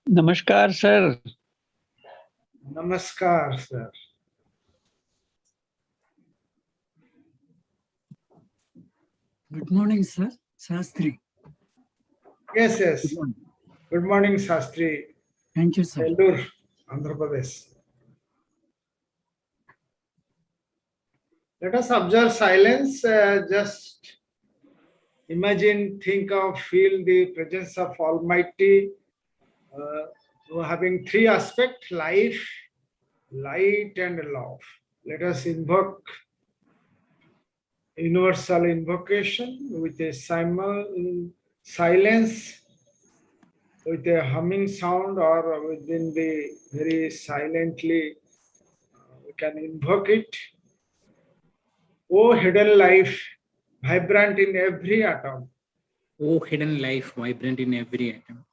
Namaskar, sir. Namaskar, sir. Good morning, sir. Shastri. Yes, yes. Good morning. Good morning, Shastri. Thank you, sir. Ellur, Andhra Pradesh. Let us observe silence. Just imagine, think of, feel the presence of Almighty, having three aspects: life, light, and love. Let us invoke universal invocation with a silence, with a humming sound, or within the very silently, we can invoke it. O hidden life, vibrant in every atom. O hidden life, vibrant in every atom.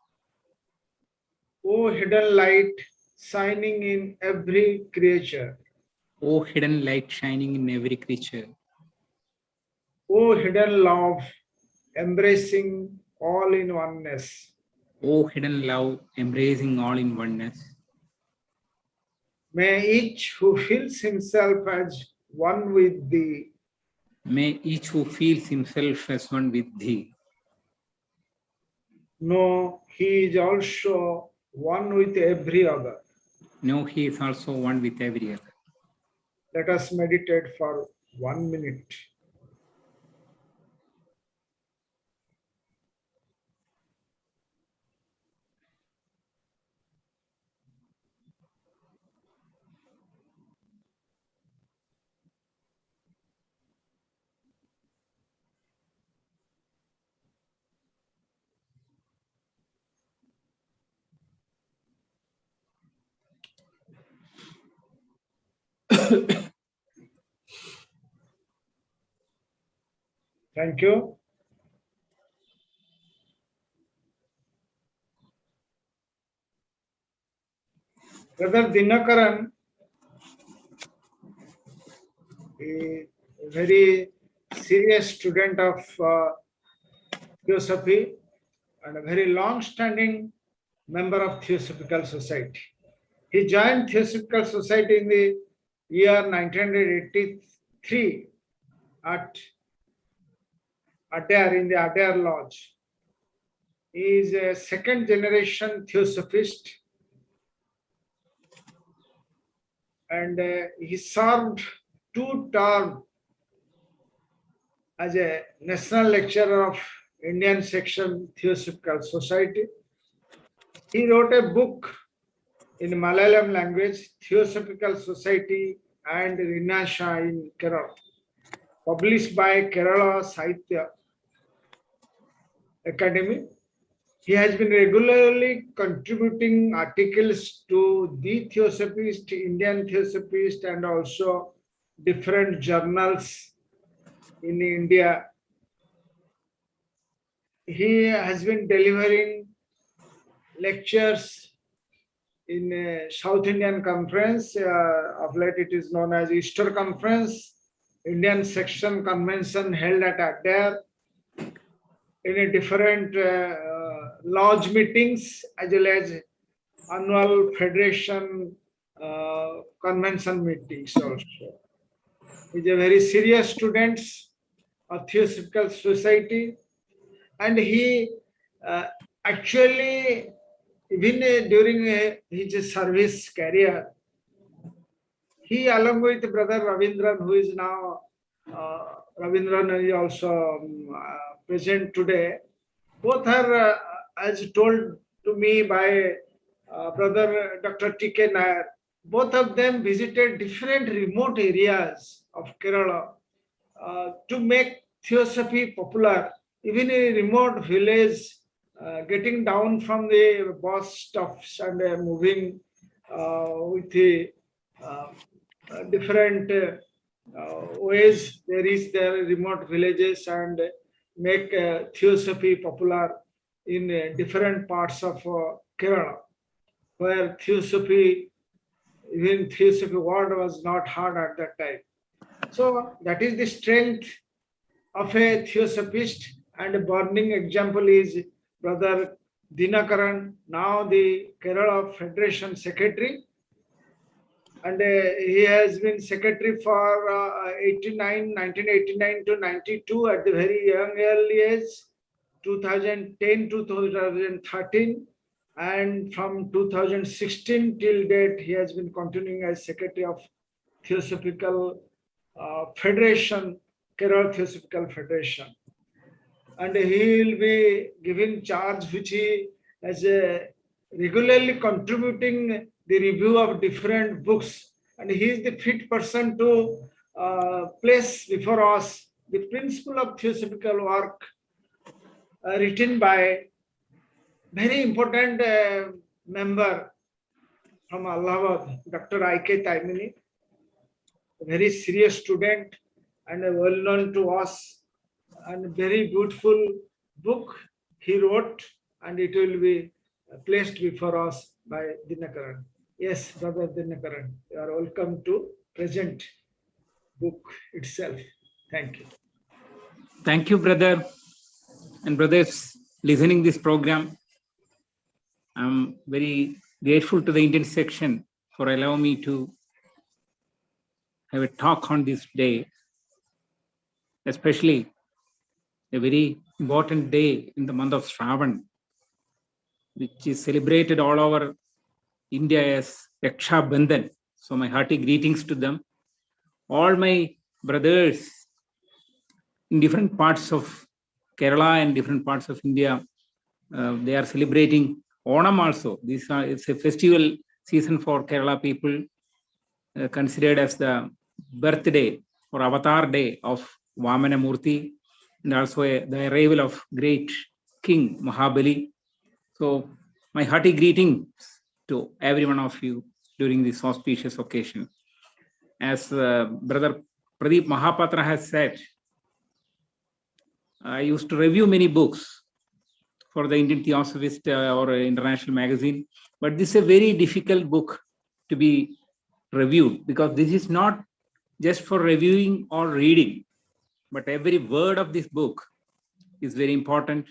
O hidden light, shining in every creature. O hidden light, shining in every creature. O hidden love, embracing all in oneness. O hidden love, embracing all in oneness. May each who feels himself as one with thee. May each who feels himself as one with thee. Know he is also one with every other. Know he is also one with every other. Let us meditate for 1 minute. Thank you. Brother Dinakaran, a very serious student of Theosophy and a very long-standing member of Theosophical Society. He joined Theosophical Society in the year 1983 at Adair, in the Adair Lodge. He is a second generation Theosophist, and he served 2 terms as a national lecturer of Indian section Theosophical Society. He wrote a book in Malayalam language, Theosophical Society and Rinasha in Kerala, published by Kerala Sahitya Academy. He has been regularly contributing articles to the Theosophist, Indian Theosophist, and also different journals in India. He has been delivering lectures in a South Indian conference. Of late it is known as Easter Conference, Indian Section Convention held at Adair, in a different lodge meetings, as well as annual federation convention meetings also. He's a very serious student of Theosophical Society, and he actually, even during his service career, he, along with Brother Ravindran, who is now, Ravindran is also present today, both are, as told to me by Brother Dr. T.K. Nair, both of them visited different remote areas of Kerala to make Theosophy popular. Even in a remote village, getting down from the bus stops and moving with the different ways they reach their remote villages and make Theosophy popular in different parts of Kerala, where Theosophy, even Theosophy word was not heard at that time. So that is the strength of a Theosophist, and a burning example is Brother Dinakaran, now the Kerala Federation Secretary, and he has been secretary for 1989 to 92 at the very young early age, 2010 to 2013, and from 2016 till date, he has been continuing as secretary of Theosophical Federation, Kerala Theosophical Federation. And he will be giving charge, which he has regularly contributing the review of different books. And he is the fit person to place before us the principle of theosophical work written by very important member from Allahabad, Dr. I K Taimni, a very serious student and well known to us, and very beautiful book he wrote, and it will be placed before us by Dinakaran. Yes, Brother Dinakaran, you are welcome to present book itself. Thank you. Thank you, brother and brothers listening this program. I'm very grateful to the Indian section for allowing me to have a talk on this day, especially a very important day in the month of Shravan, which is celebrated all over India as Raksha Bandhan. So my hearty greetings to them. All my brothers in different parts of Kerala and different parts of India, they are celebrating Onam also. It's a festival season for Kerala people, considered as the birthday or avatar day of Vamana Murthy, and also the arrival of great King Mahabali. So my hearty greetings to every one of you during this auspicious occasion. As Brother Pradeep Mahapatra has said, I used to review many books for the Indian Theosophist or international magazine, but this is a very difficult book to be reviewed, because this is not just for reviewing or reading, but every word of this book is very important.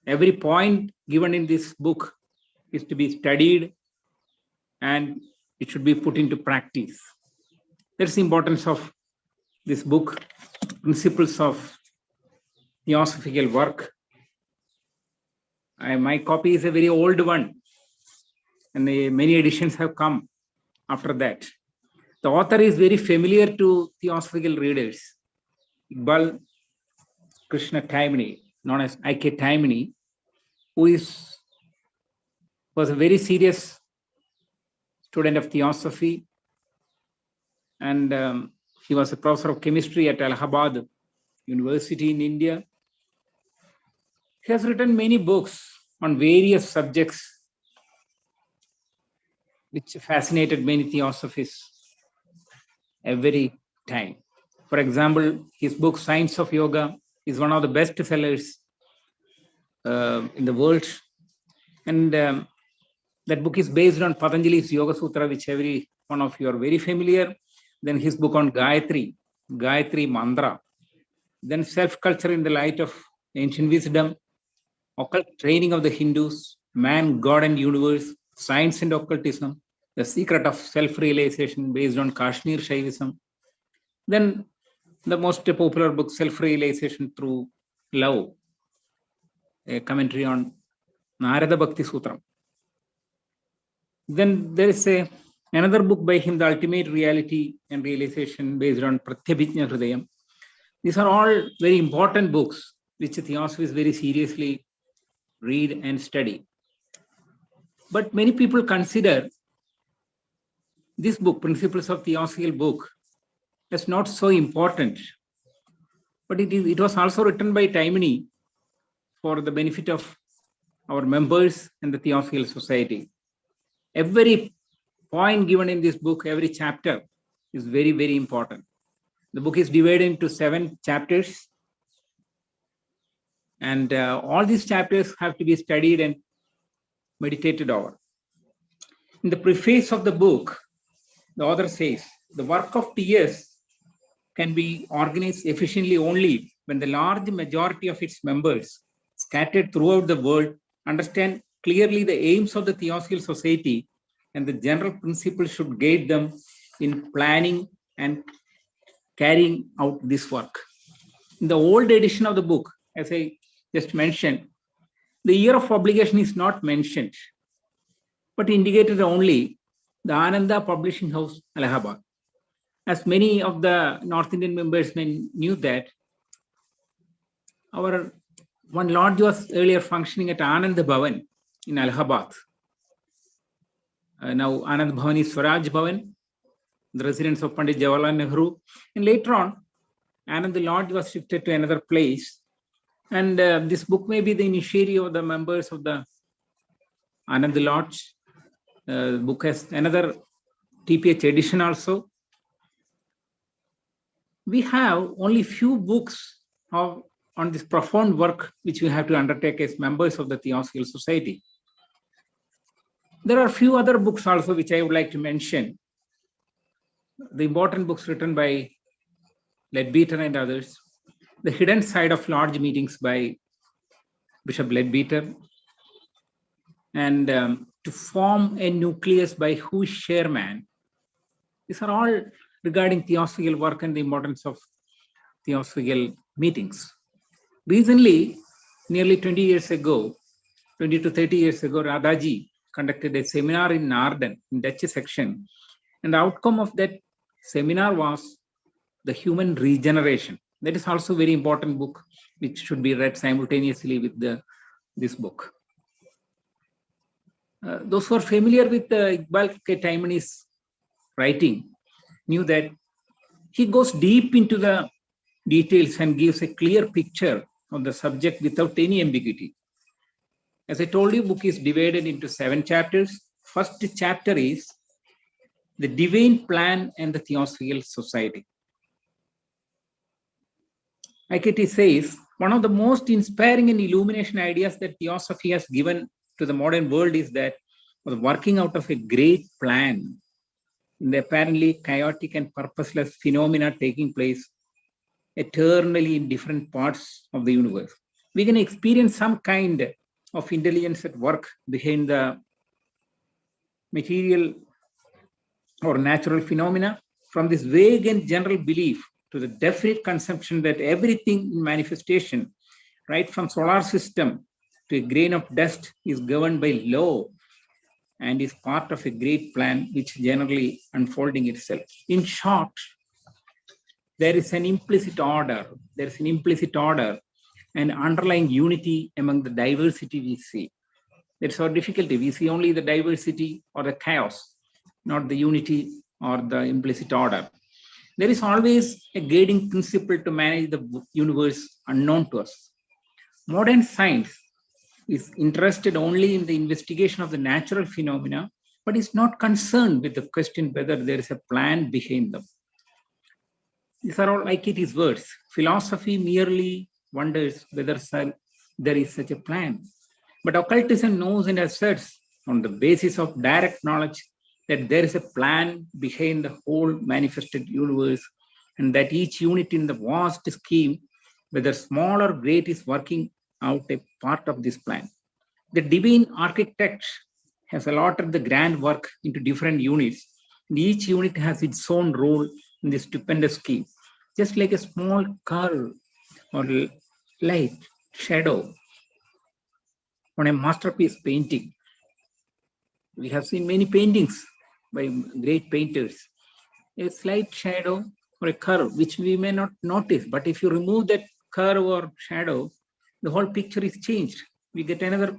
Every point given in this book is to be studied, and it should be put into practice. That's the importance of this book, Principles of Theosophical Work. My copy is a very old one, and many editions have come after that. The author is very familiar to theosophical readers. Iqbal Krishna Taimni, known as I K Taimni, who was a very serious student of theosophy, and he was a professor of chemistry at Allahabad University in India. He has written many books on various subjects which fascinated many theosophists every time. For example, his book Science of Yoga is one of the best sellers in the world, and that book is based on Patanjali's Yoga Sutra, which every one of you are very familiar. Then his book on Gayatri Mantra. Then Self-Culture in the Light of Ancient Wisdom, Occult Training of the Hindus, Man, God and Universe, Science and Occultism, The Secret of Self-Realization based on Kashmir Shaivism. Then the most popular book, Self-Realization Through Love, a commentary on Narada Bhakti Sutra. Then there is another book by him, The Ultimate Reality and Realization based on Pratyabhijna Hridayam. These are all very important books which the Theosophists very seriously read and study. But many people consider this book, Principles of Theosophical Book, as not so important. But it was also written by Taimni for the benefit of our members and the Theosophical Society. Every point given in this book, every chapter is very, very important. The book is divided into 7 chapters, and all these chapters have to be studied and meditated over. In the preface of the book, the author says, the work of TS can be organized efficiently only when the large majority of its members scattered throughout the world understand clearly the aims of the Theosophical Society and the general principles should guide them in planning and carrying out this work. In the old edition of the book, as I just mentioned, the year of publication is not mentioned, but indicated only the Ananda Publishing House, Allahabad. As many of the North Indian members knew that our one lodge was earlier functioning at Anand Bhavan in Allahabad. Now Anand Bhavan is Swaraj Bhavan, the residence of Pandit Jawaharlal Nehru. And later on, Anand Lodge was shifted to another place. And this book may be the initiative of the members of the Anand Lodge. The book has another TPH edition also. We have only few books on this profound work which we have to undertake as members of the Theosophical Society. There are few other books also which I would like to mention. The important books written by Leadbeater and others. The Hidden Side of Lodge Meetings by Bishop Leadbeater. And To Form a Nucleus by Who is Chairman. These are all regarding Theosophical work and the importance of Theosophical meetings. Recently, nearly 20 years ago, 20 to 30 years ago, Radhaji conducted a seminar in Narden, in Dutch section. And the outcome of that seminar was the human regeneration. That is also a very important book, which should be read simultaneously with this book. Those who are familiar with Iqbal K. Taimni's writing knew that he goes deep into the details and gives a clear picture of the subject without any ambiguity. As I told you, book is divided into 7 chapters. First chapter is the divine plan and the Theosophical Society. IKT says, one of the most inspiring and illumination ideas that Theosophy has given to the modern world is that the working out of a great plan in the apparently chaotic and purposeless phenomena taking place eternally in different parts of the universe. We can experience some kind of intelligence at work behind the material or natural phenomena, from this vague and general belief to the definite conception that everything in manifestation, right from solar system to a grain of dust, is governed by law and is part of a great plan which generally unfolding itself. In short, there is an implicit order. There is an implicit order and underlying unity among the diversity we see. That's our difficulty. We see only the diversity or the chaos, not the unity or the implicit order. There is always a guiding principle to manage the universe unknown to us. Modern science is interested only in the investigation of the natural phenomena, but is not concerned with the question whether there is a plan behind them. These are all IKT's words. Philosophy merely wonders whether there is such a plan. But occultism knows and asserts on the basis of direct knowledge that there is a plan behind the whole manifested universe, and that each unit in the vast scheme, whether small or great, is working out a part of this plan. The divine architect has allotted the grand work into different units, and each unit has its own role in this stupendous scheme. Just like a small curve or light, shadow on a masterpiece painting. We have seen many paintings by great painters. A slight shadow or a curve, which we may not notice, but if you remove that curve or shadow, the whole picture is changed. We get another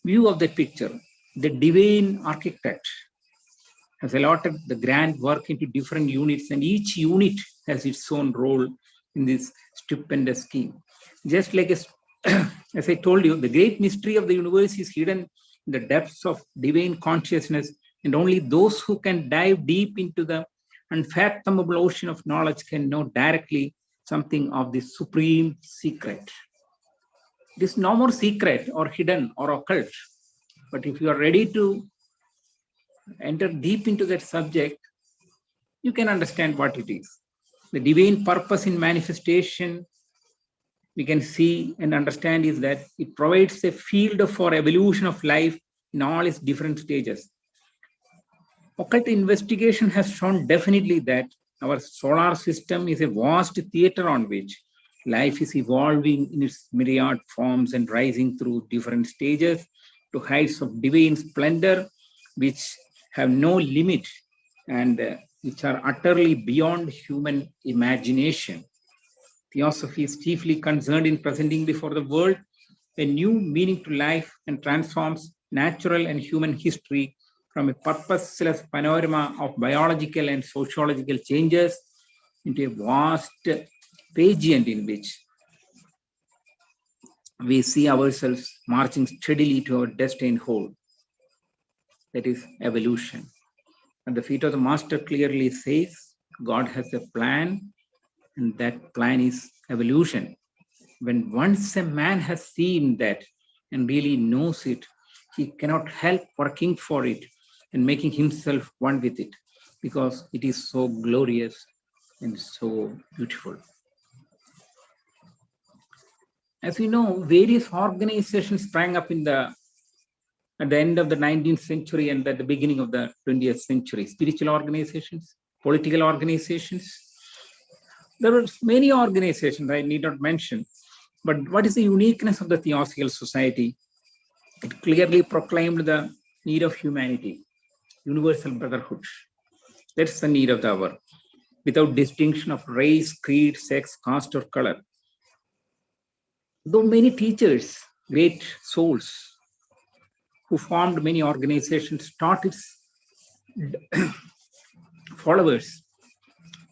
view of that picture. The divine architect has allotted the grand work into different units, and each unit has its own role in this stupendous scheme. Just like as I told you, the great mystery of the universe is hidden in the depths of divine consciousness, and only those who can dive deep into the unfathomable ocean of knowledge can know directly something of this supreme secret. It is no more secret or hidden or occult, but if you are ready to enter deep into that subject, you can understand what it is. The divine purpose in manifestation we can see and understand is that it provides a field for evolution of life in all its different stages. Occult investigation has shown definitely that our solar system is a vast theater on which life is evolving in its myriad forms and rising through different stages to heights of divine splendor, which have no limit and which are utterly beyond human imagination. Theosophy is chiefly concerned in presenting before the world a new meaning to life and transforms natural and human history from a purposeless panorama of biological and sociological changes into a vast pageant in which we see ourselves marching steadily to our destined whole, that is evolution. At the feet of the master clearly says, God has a plan, and that plan is evolution. When once a man has seen that and really knows it, he cannot help working for it and making himself one with it, because it is so glorious and so beautiful. As we know, various organizations sprang up at the end of the 19th century and at the beginning of the 20th century. Spiritual organizations, political organizations. There were many organizations I need not mention. But what is the uniqueness of the Theosophical Society? It clearly proclaimed the need of humanity, universal brotherhood. That's the need of the hour, without distinction of race, creed, sex, caste, or color. Though many teachers, great souls, who formed many organizations, taught its followers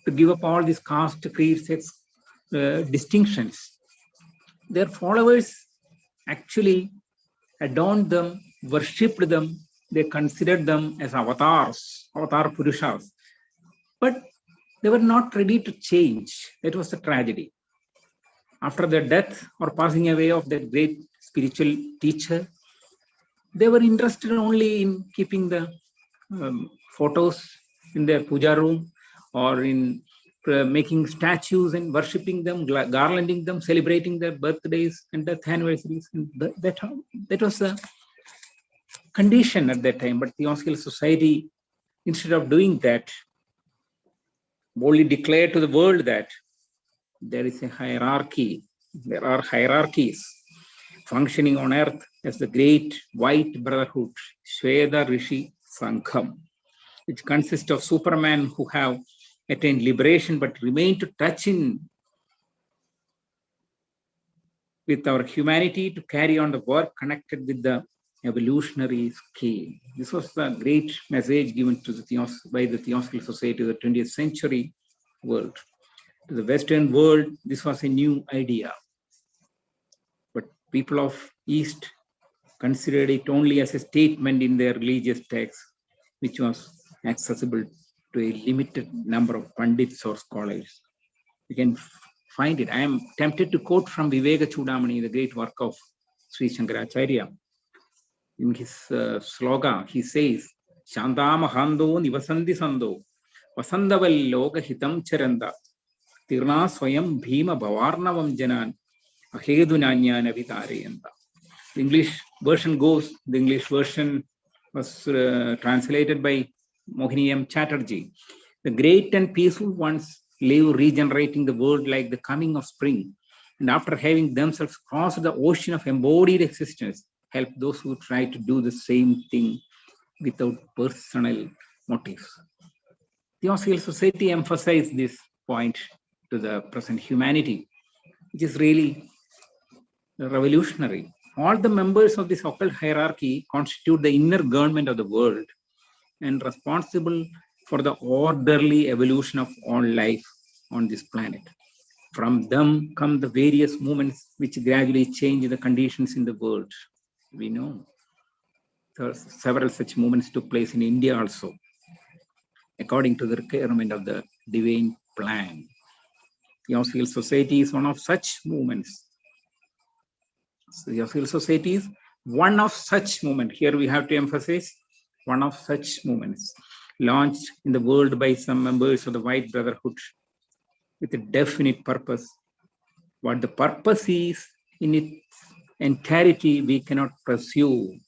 to give up all these caste, creed, sex distinctions, their followers actually adorned them, worshipped them, they considered them as avatars, avatar purushas. But they were not ready to change. That was the tragedy. After the death or passing away of that great spiritual teacher, they were interested only in keeping the photos in their puja room or in making statues and worshipping them, garlanding them, celebrating their birthdays and death anniversaries. And that was the condition at that time. But Theosophical Society, instead of doing that, boldly declared to the world that there is a hierarchy. There are hierarchies functioning on earth as the great white brotherhood, Shveda Rishi Sangham, which consists of supermen who have attained liberation but remain to touch in with our humanity to carry on the work connected with the evolutionary scale. This was the great message given to by the Theosophical Society to the 20th century world. To the Western world, this was a new idea. But people of East considered it only as a statement in their religious texts, which was accessible to a limited number of pandits or scholars. You can find it. I am tempted to quote from Viveka Chudamani, the great work of Sri Sankaracharya. In his sloga, he says, Shantama Hando Nivasandi Sando, Vasandaval Loga Hitam Charanda, Tirna Swayam Bhima Bhavarnavam Janan, Ahedunanya Navitarayanda. The English version goes, the English version was translated by Mohini M. Chatterjee. The great and peaceful ones live regenerating the world like the coming of spring. And after having themselves crossed the ocean of embodied existence, help those who try to do the same thing without personal motives. Theosophical Society emphasized this point to the present humanity, which is really revolutionary. All the members of this occult hierarchy constitute the inner government of the world and responsible for the orderly evolution of all life on this planet. From them come the various movements which gradually change the conditions in the world. We know several such movements took place in India also, according to the requirement of the divine plan. The Theosophical Society is one of such movements. The Theosophical Society is one of such movements. Here we have to emphasize one of such movements launched in the world by some members of the White Brotherhood with a definite purpose What the purpose is in its entirety, we cannot pursue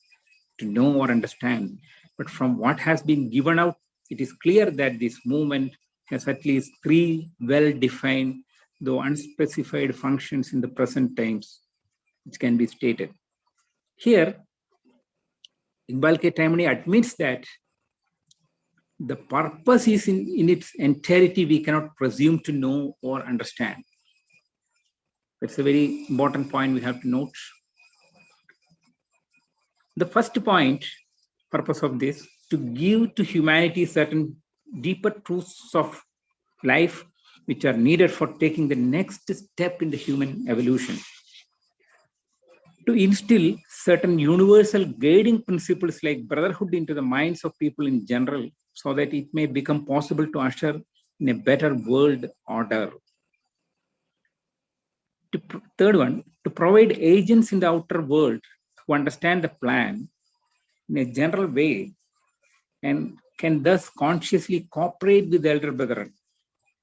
to know or understand. But from what has been given out, it is clear that this movement has at least three well-defined, though unspecified functions in the present times, which can be stated. Here, I K Taimni admits that the purpose is in its entirety, we cannot presume to know or understand. That's a very important point we have to note. The first point, purpose of this, to give to humanity certain deeper truths of life which are needed for taking the next step in the human evolution. To instill certain universal guiding principles like brotherhood into the minds of people in general, so that it may become possible to usher in a better world order. Third one, to provide agents in the outer world who understand the plan in a general way and can thus consciously cooperate with the elder brethren,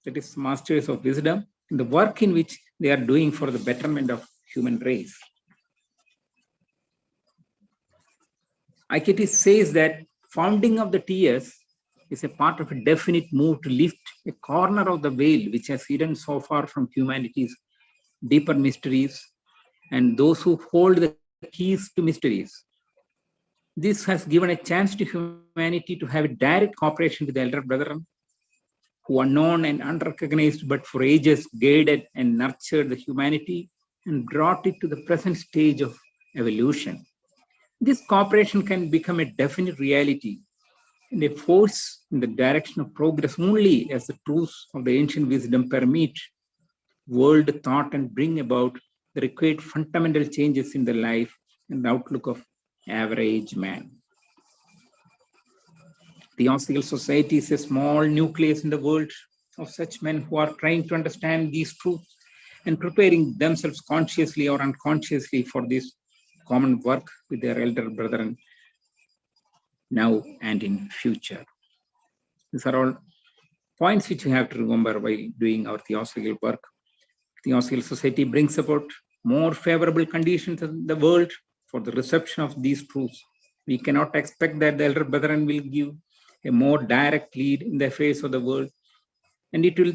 that is masters of wisdom, in the work in which they are doing for the betterment of human race. IKT says that founding of the TS is a part of a definite move to lift a corner of the veil which has hidden so far from humanity's deeper mysteries and those who hold the keys to mysteries. This has given a chance to humanity to have a direct cooperation with the elder brethren who are known and unrecognized, but for ages guided and nurtured the humanity and brought it to the present stage of evolution. This cooperation can become a definite reality and a force in the direction of progress only as the truths of the ancient wisdom permit world thought and bring about the required fundamental changes in the life and the outlook of average man. Theosophical society is a small nucleus in the world of such men who are trying to understand these truths and preparing themselves consciously or unconsciously for this common work with their elder brethren now and in future. These are all points which we have to remember while doing our theosophical work. Theosophical society brings about more favorable conditions in the world for the reception of these truths. We cannot expect that the elder brethren will give a more direct lead in the affairs of the world, and it will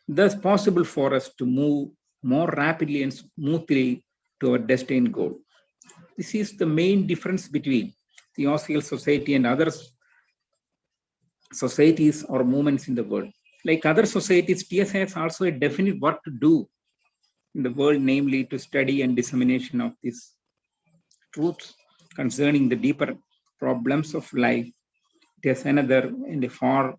thus possible for us to move more rapidly and smoothly to our destined goal. This is the main difference between Theosophical society and other societies or movements in the world. Like other societies, TS has also a definite work to do in the world, namely to study and dissemination of these truths concerning the deeper problems of life. There's another and a far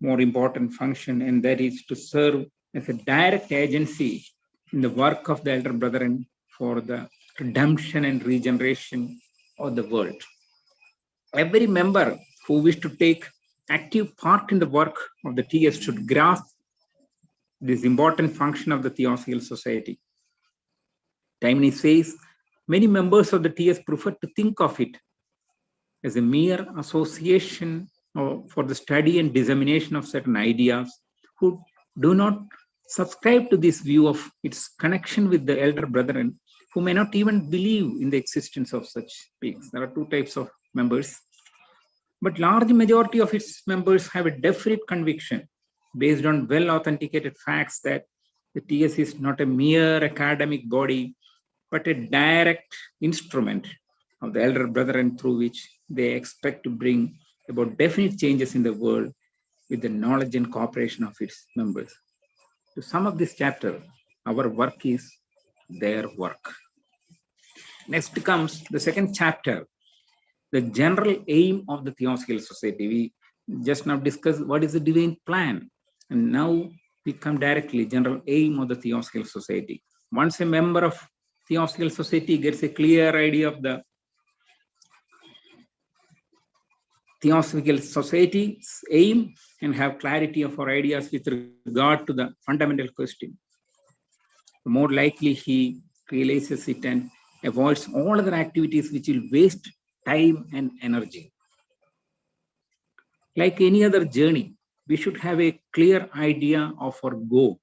more important function, and that is to serve as a direct agency in the work of the elder brethren for the redemption and regeneration of the world. Every member who wishes to take active part in the work of the TS should grasp this important function of the Theosophical society. Taimni says, many members of the TS prefer to think of it as a mere association for the study and dissemination of certain ideas, who do not subscribe to this view of its connection with the elder brethren, who may not even believe in the existence of such beings. There are two types of members, but large majority of its members have a definite conviction based on well-authenticated facts that the TS is not a mere academic body, but a direct instrument of the elder brethren through which they expect to bring about definite changes in the world with the knowledge and cooperation of its members. To sum up this chapter, our work is their work. Next comes the second chapter, the general aim of the Theosophical society. We just now discussed what is the divine plan, and now we come directly general aim of the Theosophical society. Once a member of Theosophical society gets a clear idea of the Theosophical society's aim and have clarity of our ideas with regard to the fundamental question, the more likely he realizes it and avoids all other activities which will waste time and energy. Like any other journey, we should have a clear idea of our goal.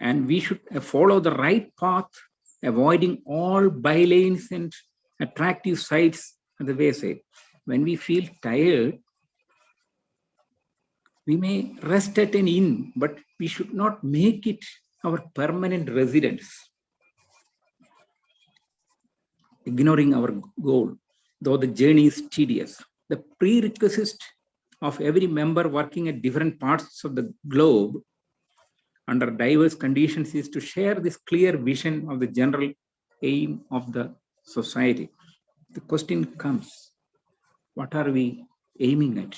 And we should follow the right path, avoiding all bylanes and attractive sites at the wayside. When we feel tired, we may rest at an inn, but we should not make it our permanent residence, ignoring our goal, though the journey is tedious. The prerequisite of every member working at different parts of the globe under diverse conditions is to share this clear vision of the general aim of the society. The question comes, what are we aiming at?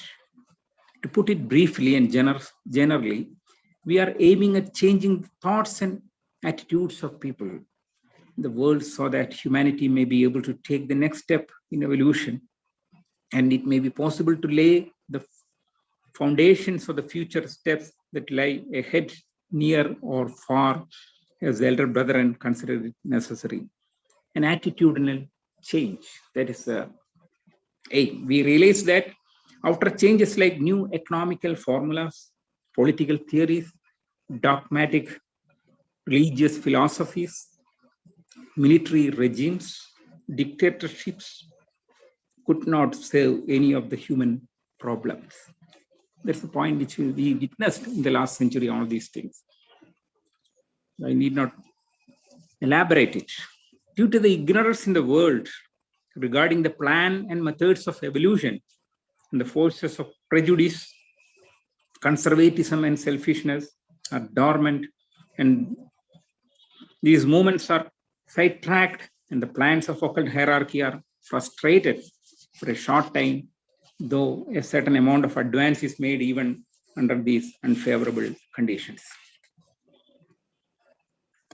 To put it briefly and generally, we are aiming at changing thoughts and attitudes of people in the world so that humanity may be able to take the next step in evolution, and it may be possible to lay the foundations of the future steps that lie ahead, near or far, as the elder brethren consider it necessary. An attitudinal change, that is the aim. We realize that outer changes like new economical formulas, political theories, dogmatic religious philosophies, military regimes, dictatorships could not solve any of the human problems. That's the point which we witnessed in the last century, all these things. I need not elaborate it. Due to the ignorance in the world regarding the plan and methods of evolution and the forces of prejudice, conservatism and selfishness are dormant, and these movements are sidetracked, and the plans of occult hierarchy are frustrated for a short time, though a certain amount of advance is made even under these unfavorable conditions.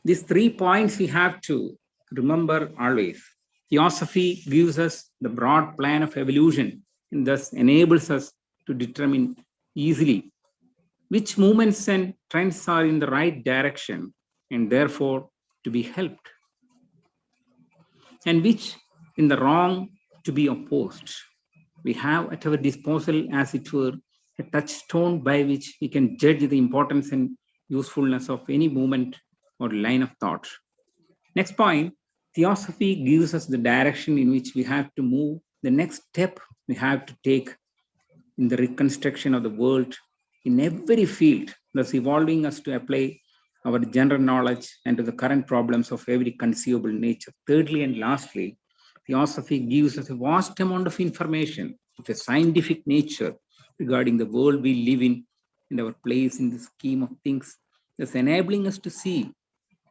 These 3 points we have to remember always. Theosophy gives us the broad plan of evolution and thus enables us to determine easily which movements and trends are in the right direction and therefore to be helped, and which in the wrong to be opposed. We have at our disposal, as it were, a touchstone by which we can judge the importance and usefulness of any movement or line of thought. Next point, Theosophy gives us the direction in which we have to move, the next step we have to take in the reconstruction of the world in every field, thus evolving us to apply our general knowledge and to the current problems of every conceivable nature. Thirdly and lastly, Theosophy gives us a vast amount of information of a scientific nature regarding the world we live in and our place in the scheme of things, thus enabling us to see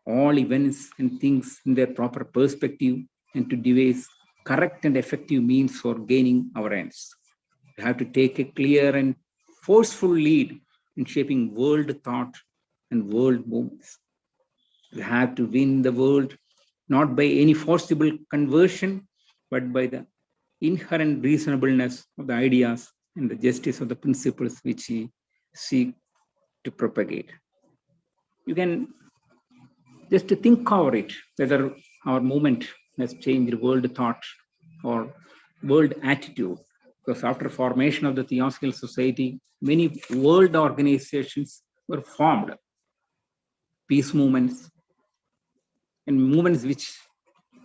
all events and things in their proper perspective and to devise correct and effective means for gaining our ends. We have to take a clear and forceful lead in shaping world thought and world movements. We have to win the world not by any forcible conversion, but by the inherent reasonableness of the ideas and the justice of the principles which we seek to propagate. You can just to think over it, whether our movement has changed world thought or world attitude. Because after formation of the Theosophical Society, many world organizations were formed, peace movements, and movements which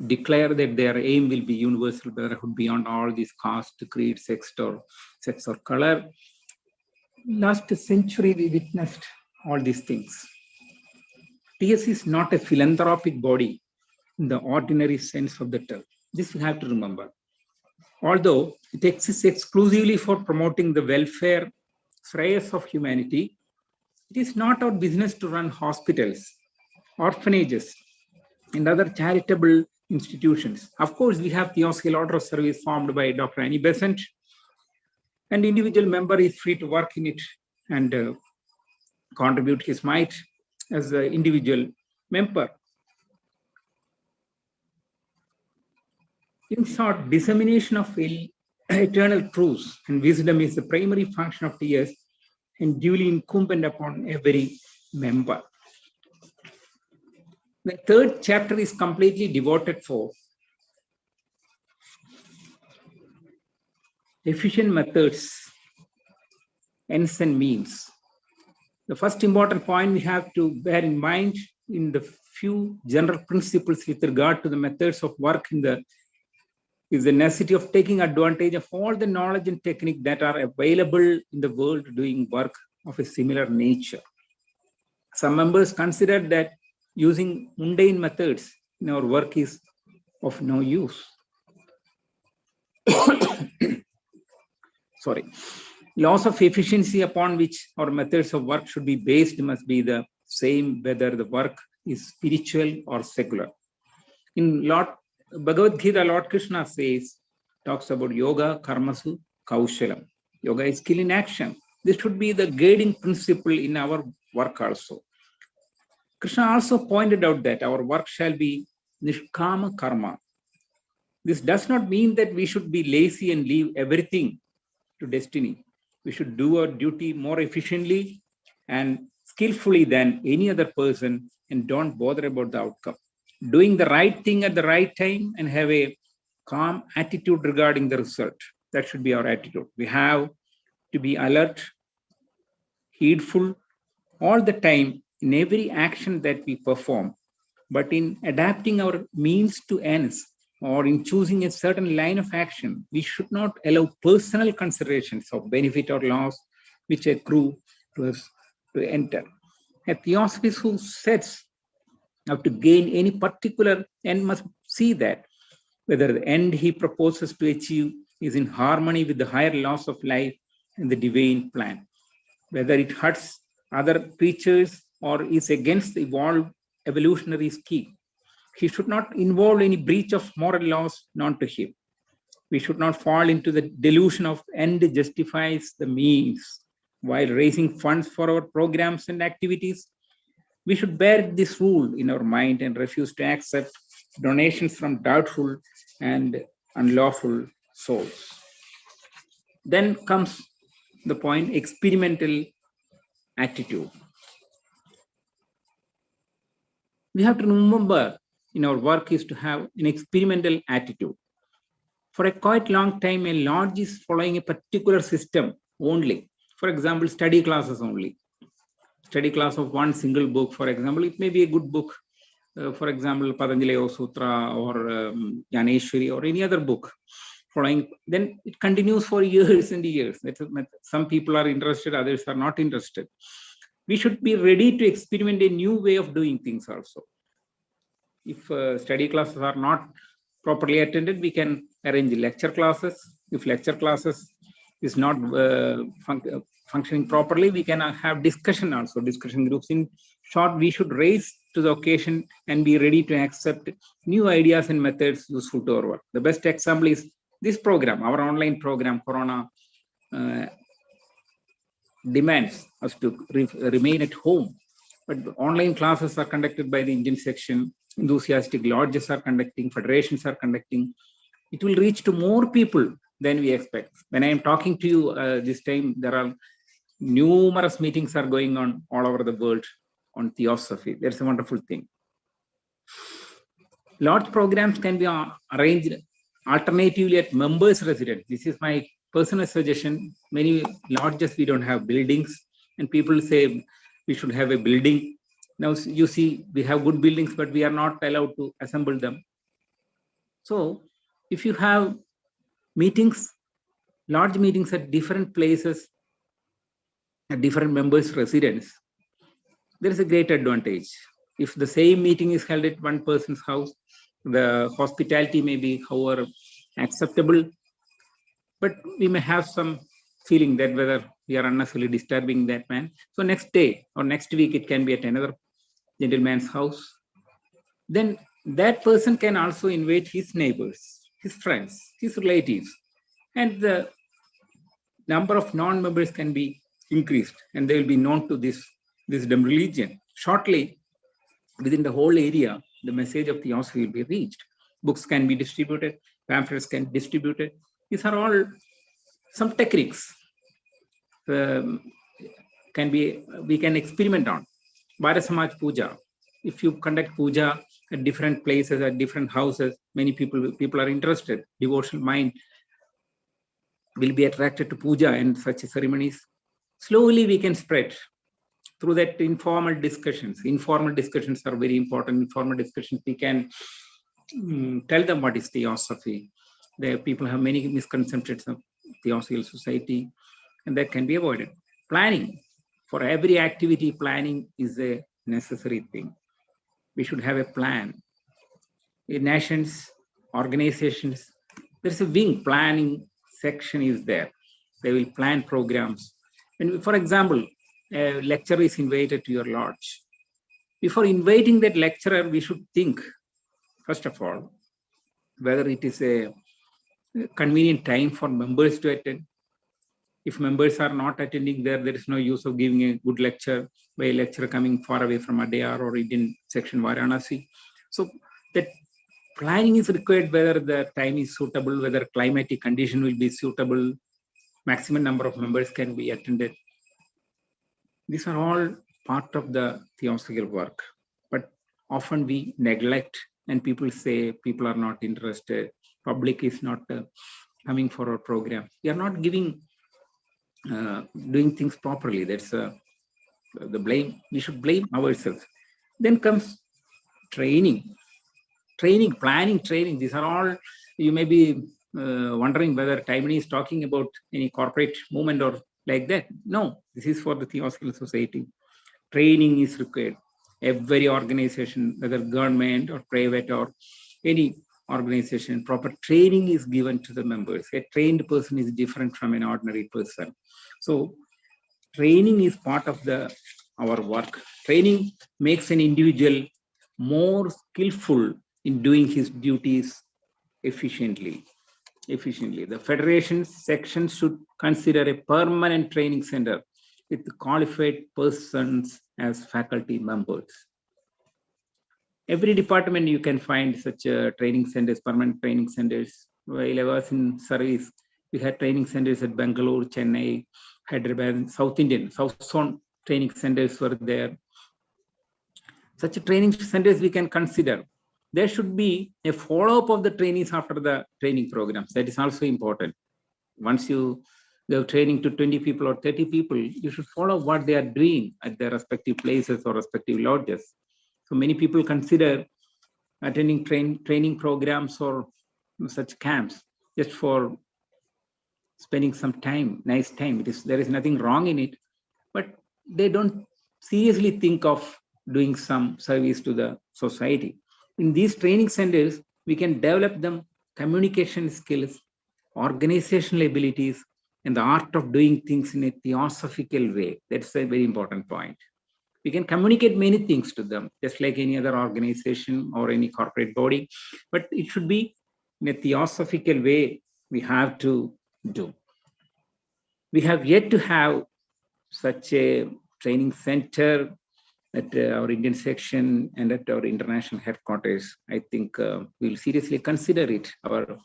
declare that their aim will be universal brotherhood beyond all these caste, creed, sex or color. Last century, we witnessed all these things. TS is not a philanthropic body in the ordinary sense of the term. This we have to remember. Although it exists exclusively for promoting the welfare, shreyas of humanity, it is not our business to run hospitals, orphanages, and other charitable institutions. Of course, we have Theosophical Order of Service formed by Dr. Annie Besant, and individual member is free to work in it and contribute his might as an individual member. In short, dissemination of eternal truths and wisdom is the primary function of TS and duly incumbent upon every member. The third chapter is completely devoted for efficient methods, ends and means The first important point we have to bear in mind in the few general principles with regard to the methods of work is the necessity of taking advantage of all the knowledge and technique that are available in the world doing work of a similar nature. Some members consider that using mundane methods in our work is of no use. Sorry. Laws of efficiency upon which our methods of work should be based must be the same whether the work is spiritual or secular. In Bhagavad Gita, Lord Krishna talks about yoga, karmasu, kaushalam. Yoga is skill in action. This should be the guiding principle in our work also. Krishna also pointed out that our work shall be nishkama karma. This does not mean that we should be lazy and leave everything to destiny. We should do our duty more efficiently and skillfully than any other person and don't bother about the outcome. Doing the right thing at the right time and have a calm attitude regarding the result. That should be our attitude. We have to be alert, heedful all the time in every action that we perform. But in adapting our means to ends or in choosing a certain line of action, we should not allow personal considerations of benefit or loss which accrue to us to enter. A theosophist who sets out to gain any particular end must see that whether the end he proposes to achieve is in harmony with the higher laws of life and the divine plan, whether it hurts other creatures or is against the evolved evolutionary scheme. He should not involve any breach of moral laws known to him. We should not fall into the delusion of end justifies the means. While raising funds for our programs and activities, we should bear this rule in our mind and refuse to accept donations from doubtful and unlawful souls. Then comes the point, experimental attitude. We have to remember in our work is to have an experimental attitude. For a quite long time, a lodge is following a particular system only. For example, study classes only. Study class of one single book, for example, it may be a good book. For example, Patanjali Sutra or Jnaneshwari or any other book. Following, then it continues for years and years. Some people are interested, others are not interested. We should be ready to experiment a new way of doing things also. If study classes are not properly attended, we can arrange lecture classes. If lecture classes is not functioning properly, we can have discussion also, discussion groups. In short, we should raise to the occasion and be ready to accept new ideas and methods useful to our work. The best example is this program, our online program. Corona demands us to remain at home, but online classes are conducted by the Indian section, enthusiastic lodges are conducting, federations are conducting. It will reach to more people than we expect. When I am talking to you this time, there are numerous meetings are going on all over the world on theosophy. That's a wonderful thing. Lodge programs can be arranged alternatively at members' residence. This is my personal suggestion. Many lodges, we don't have buildings, and people say we should have a building. Now you see, we have good buildings, but we are not allowed to assemble them. So if you have meetings, large meetings at different places, at different members' residence, there is a great advantage. If the same meeting is held at one person's house, the hospitality may be, however, acceptable, but we may have some feeling that whether we are unnecessarily disturbing that man. So next day or next week, it can be at another gentleman's house. Then that person can also invite his neighbors, his friends, his relatives, and the number of non-members can be increased, and they will be known to this wisdom religion. Shortly, within the whole area, the message of theosophy will be reached. Books can be distributed, pamphlets can be distributed. These are all some techniques we can experiment on. Bhara Samaj Puja. If you conduct puja at different places, at different houses, many people are interested. Devotional mind will be attracted to puja and such ceremonies. Slowly we can spread through that informal discussions are very important. Informal discussions, we can tell them what is Theosophy. The people have many misconceptions of Theosophical Society, and that can be avoided. Planning. For every activity, planning is a necessary thing. We should have a plan. In nations, organizations, there's a wing planning section is there. They will plan programs. And for example, a lecturer is invited to your lodge. Before inviting that lecturer, we should think, first of all, whether it is a convenient time for members to attend. If members are not attending there is no use of giving a good lecture by a lecturer coming far away from Adyar or Indian section Varanasi. So that planning is required, whether the time is suitable, whether climatic condition will be suitable, maximum number of members can be attended. These are all part of the theosophical work, but often we neglect, and people say people are not interested, public is not coming for our program. We are not giving, doing things properly. That's the blame. We should blame ourselves. Then comes training, planning, training. These are all, you may be wondering whether Taimni is talking about any corporate movement or like that. No, this is for the Theosophical Society. Training is required. Every organization, whether government or private or any organization, proper training is given to the members. A trained person is different from an ordinary person. So training is part of our work. Training makes an individual more skillful in doing his duties efficiently. The Federation section should consider a permanent training center with qualified persons as faculty members. Every department you can find such training centers, permanent training centers. While I was in service, we had training centers at Bangalore, Chennai, Hyderabad, South Zone training centers were there. Such training centers we can consider. There should be a follow-up of the trainees after the training programs. That is also important. Once you give training to 20 people or 30 people, you should follow what they are doing at their respective places or respective lodges. So many people consider attending training programs or such camps just for spending some time, nice time. There is nothing wrong in it, but they don't seriously think of doing some service to the society. In these training centers, we can develop them communication skills, organizational abilities, and the art of doing things in a theosophical way. That's a very important point. We can communicate many things to them, just like any other organization or any corporate body, but it should be in a theosophical way we have to do. We have yet to have such a training center at our Indian section and at our international headquarters. I think we'll seriously consider it. Our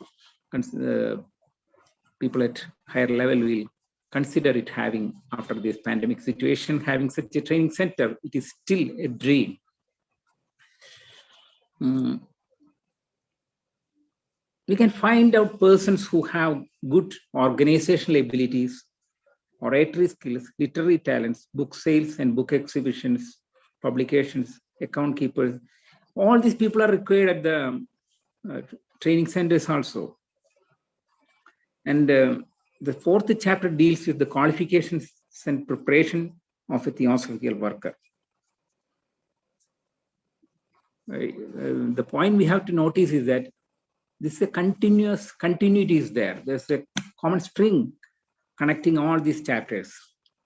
people at higher level will consider it having, after this pandemic situation, having such a training center. It is still a dream. We can find out persons who have good organizational abilities, oratory skills, literary talents, book sales and book exhibitions, publications, account keepers. All these people are required at the training centers also. And the fourth chapter deals with the qualifications and preparation of a theosophical worker. The point we have to notice is that this is a continuity is there. There's a common string connecting all these chapters.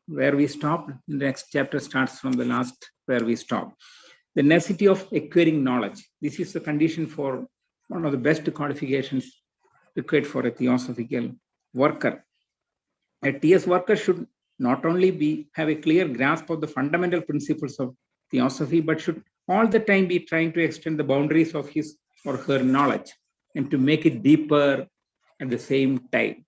Where we stopped, the next chapter starts from the last where we stopped. The necessity of acquiring knowledge. This is the condition for one of the best qualifications required for a theosophical worker. A TS worker should not only have a clear grasp of the fundamental principles of theosophy, but should all the time be trying to extend the boundaries of his or her knowledge and to make it deeper at the same time.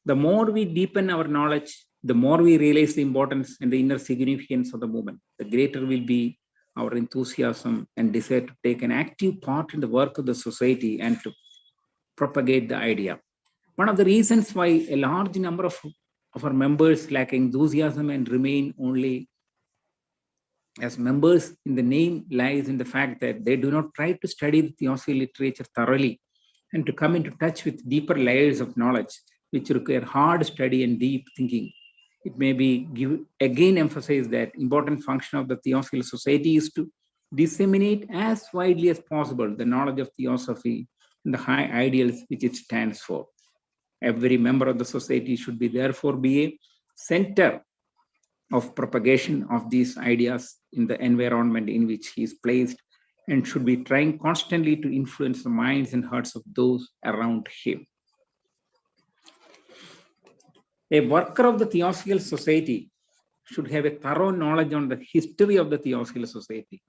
The more we deepen our knowledge, the more we realize the importance and the inner significance of the movement, the greater will be our enthusiasm and desire to take an active part in the work of the society and to propagate the idea. One of the reasons why a large number of our members lack enthusiasm and remain only as members in the name lies in the fact that they do not try to study the theosophy literature thoroughly and to come into touch with deeper layers of knowledge, which require hard study and deep thinking. It may be again emphasize that important function of the Theosophical Society is to disseminate as widely as possible the knowledge of Theosophy and the high ideals which it stands for. Every member of the society should be therefore be a center of propagation of these ideas in the environment in which he is placed, and should be trying constantly to influence the minds and hearts of those around him. A worker of the Theosophical Society should have a thorough knowledge on the history of the Theosophical Society.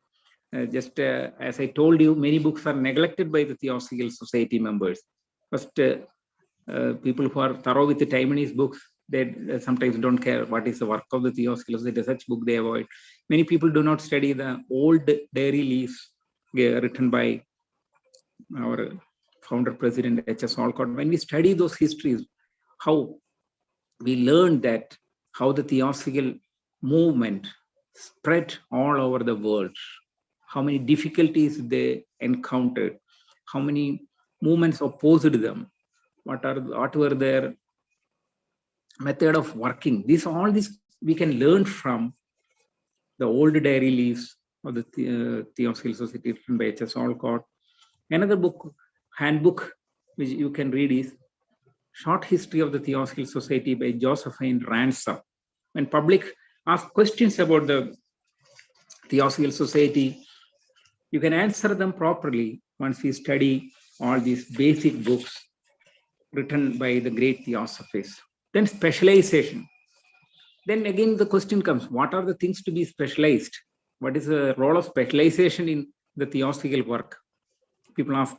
As I told you, many books are neglected by the Theosophical Society members. First, people who are thorough with the Taimni's books, they sometimes don't care what is the work of the Theosophical Society. Such book they avoid. Many people do not study the old diary leaves written by our founder president H.S. Olcott. When we study those histories, how we learned that how the Theosophical movement spread all over the world, how many difficulties they encountered, how many movements opposed them, what were their method of working. All this we can learn from the old diary leaves of the Theosophical Society written by H.S. Olcott. Another book, handbook, which you can read is Short History of the Theosophical Society by Josephine Ransom. When public ask questions about the Theosophical Society, you can answer them properly once you study all these basic books written by the great Theosophists. Then specialization. Then again the question comes, what are the things to be specialized? What is the role of specialization in the Theosophical work? People ask.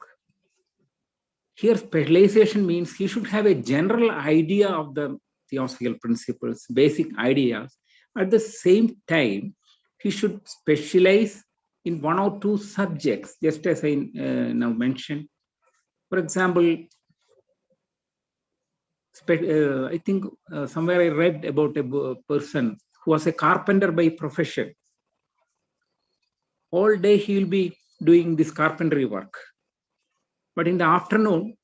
Here specialization means he should have a general idea of the Theosophical principles, basic ideas. At the same time, he should specialize in one or two subjects, just as I now mentioned. For example, I think somewhere I read about a person who was a carpenter by profession. All day he will be doing this carpentry work. But in the afternoon,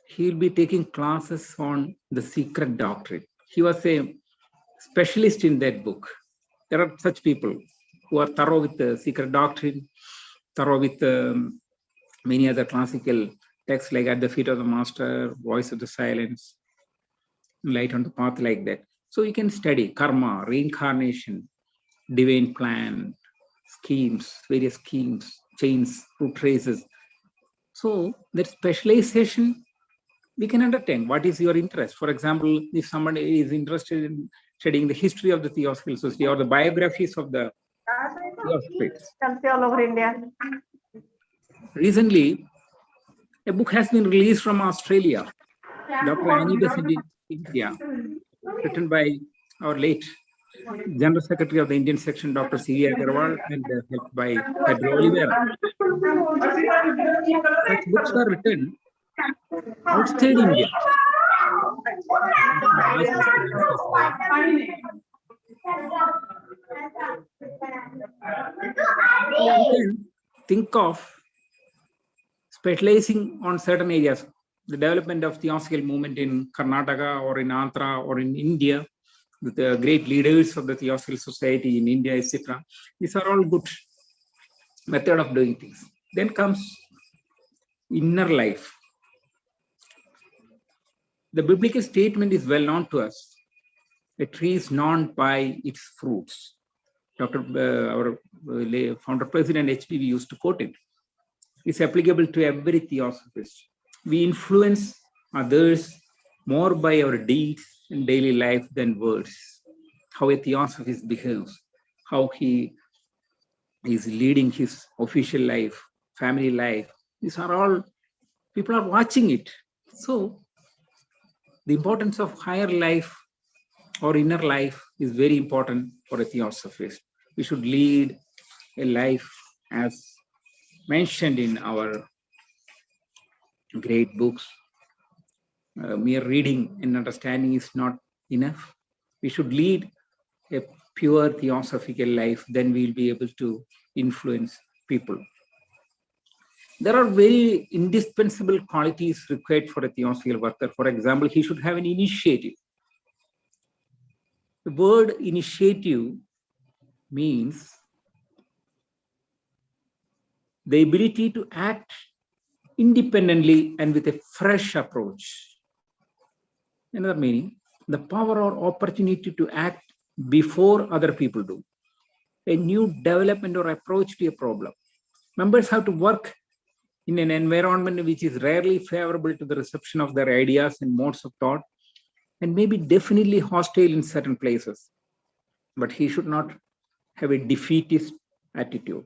he will be taking classes on the secret doctrine. He was a specialist in that book. There are such people who are thorough with the secret doctrine, thorough with many other classical texts like At the Feet of the Master, Voice of the Silence, Light on the Path, like that. So you can study karma, reincarnation, divine plan, schemes, various schemes, chains, root traces. So that specialization we can understand. What is your interest? For example, if somebody is interested in studying the history of the Theosophical Society or the biographies of the Theosophists. All over India. Recently, a book has been released from Australia, Dr. Annie Besant in India, written by our late General Secretary of the Indian Section, Dr. C.V. Agarwal, and helped by Pedro Oliveira. Such books are written outside India. You can think of specializing on certain areas. The development of Theosophical movement in Karnataka or in Andhra or in India, with the great leaders of the Theosophical Society in India, etc. These are all good method of doing things. Then comes inner life. The biblical statement is well known to us. A tree is known by its fruits. Our founder president HPV used to quote it. It's applicable to every theosophist. We influence others more by our deeds in daily life than words. How a theosophist behaves, how he is leading his official life, family life. These are all, people are watching it. So the importance of higher life or inner life is very important for a theosophist. We should lead a life as mentioned in our great books. Mere reading and understanding is not enough. We should lead a pure theosophical life, then we'll be able to influence people. There are very indispensable qualities required for a theosophical worker. For example, he should have an initiative. The word initiative means the ability to act independently and with a fresh approach. Another meaning, the power or opportunity to act before other people do. A new development or approach to a problem. Members have to work in an environment which is rarely favorable to the reception of their ideas and modes of thought, and maybe definitely hostile in certain places. But he should not have a defeatist attitude.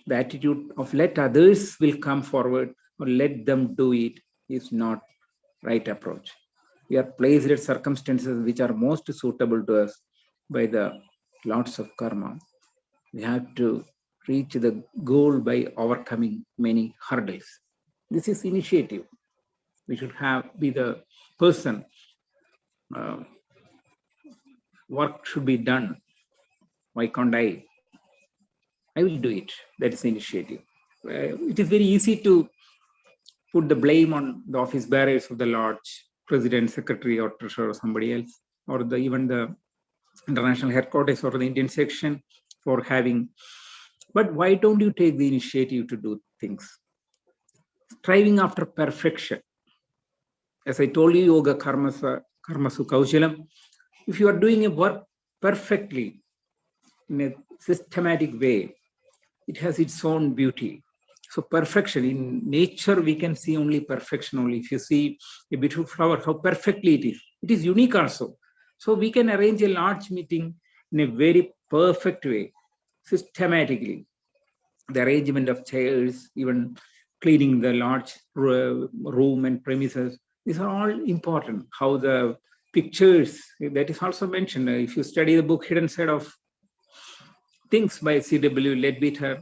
The attitude of let others will come forward or let them do it is not right approach. We are placed at circumstances which are most suitable to us by the lots of karma. We have to reach the goal by overcoming many hurdles. This is initiative. We should be the person. Work should be done. Why can't I? I will do it. That is initiative. It is very easy to put the blame on the office bearers of the lodge, president, secretary, or treasurer, or somebody else, or even the international headquarters or the Indian section for having. But why don't you take the initiative to do things? Striving after perfection. As I told you, yoga karmasu kauchalam. If you are doing a work perfectly in a systematic way, it has its own beauty. So perfection in nature, we can see only perfection only. If you see a beautiful flower, how perfectly it is unique also. So we can arrange a large meeting in a very perfect way, systematically. The arrangement of chairs, even cleaning the large room and premises, these are all important. How the pictures, that is also mentioned. If you study the book Hidden Side of Things by C.W. Leadbeater,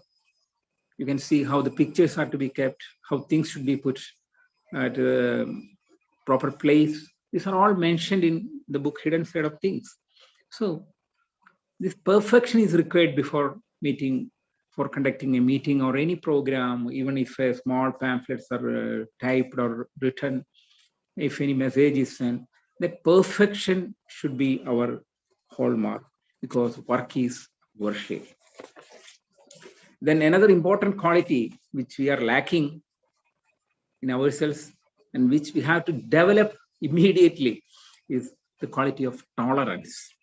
you can see how the pictures are to be kept, how things should be put at a proper place. These are all mentioned in the book Hidden Side of Things. So this perfection is required before conducting a meeting or any program, even if small pamphlets are typed or written, if any message is sent, that perfection should be our hallmark, because work is worship. Then another important quality which we are lacking in ourselves and which we have to develop immediately is the quality of tolerance.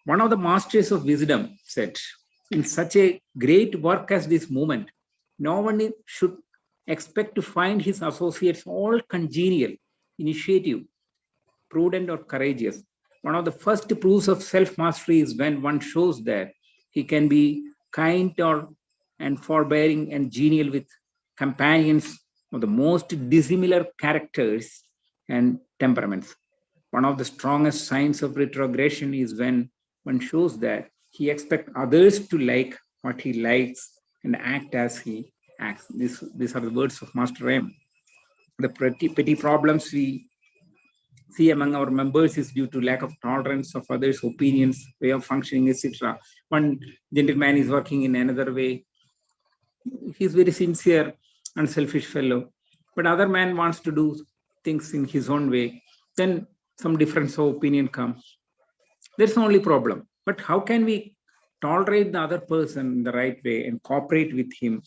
One of the masters of wisdom said, in such a great work as this movement, no one should expect to find his associates all congenial, initiative, prudent, or courageous. One of the first proofs of self-mastery is when one shows that he can be kind and forbearing and genial with companions of the most dissimilar characters and temperaments. One of the strongest signs of retrogression is when one shows that he expects others to like what he likes and act as he acts. These are the words of Master M. The petty problems we see among our members is due to lack of tolerance of others' opinions, way of functioning, etc. One gentleman is working in another way. He's very sincere, unselfish fellow. But other man wants to do things in his own way. Then some difference of opinion comes. That's the only problem. But how can we tolerate the other person in the right way and cooperate with him?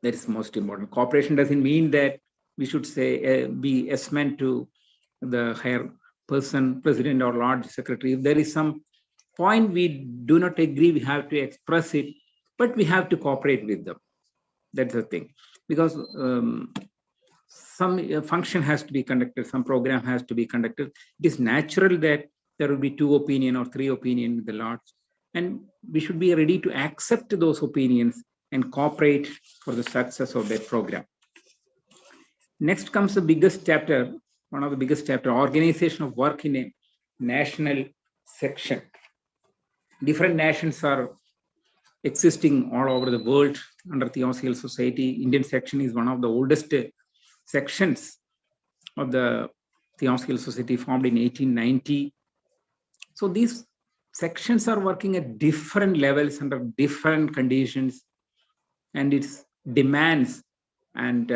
That is most important. Cooperation doesn't mean that we should say be yes man to the higher person, president or lord secretary. If there is some point we do not agree, we have to express it, but we have to cooperate with them. That's the thing. Because some function has to be conducted, some program has to be conducted. It is natural that there will be 2 opinion or 3 opinion with the lords, and we should be ready to accept those opinions and cooperate for the success of that program. Next comes the biggest chapter, one of the biggest chapter, organization of work in a national section. Different nations are existing all over the world under Theosophical Society. Indian section is one of the oldest sections of the Theosophical Society, formed in 1890. So these sections are working at different levels under different conditions, and its demands and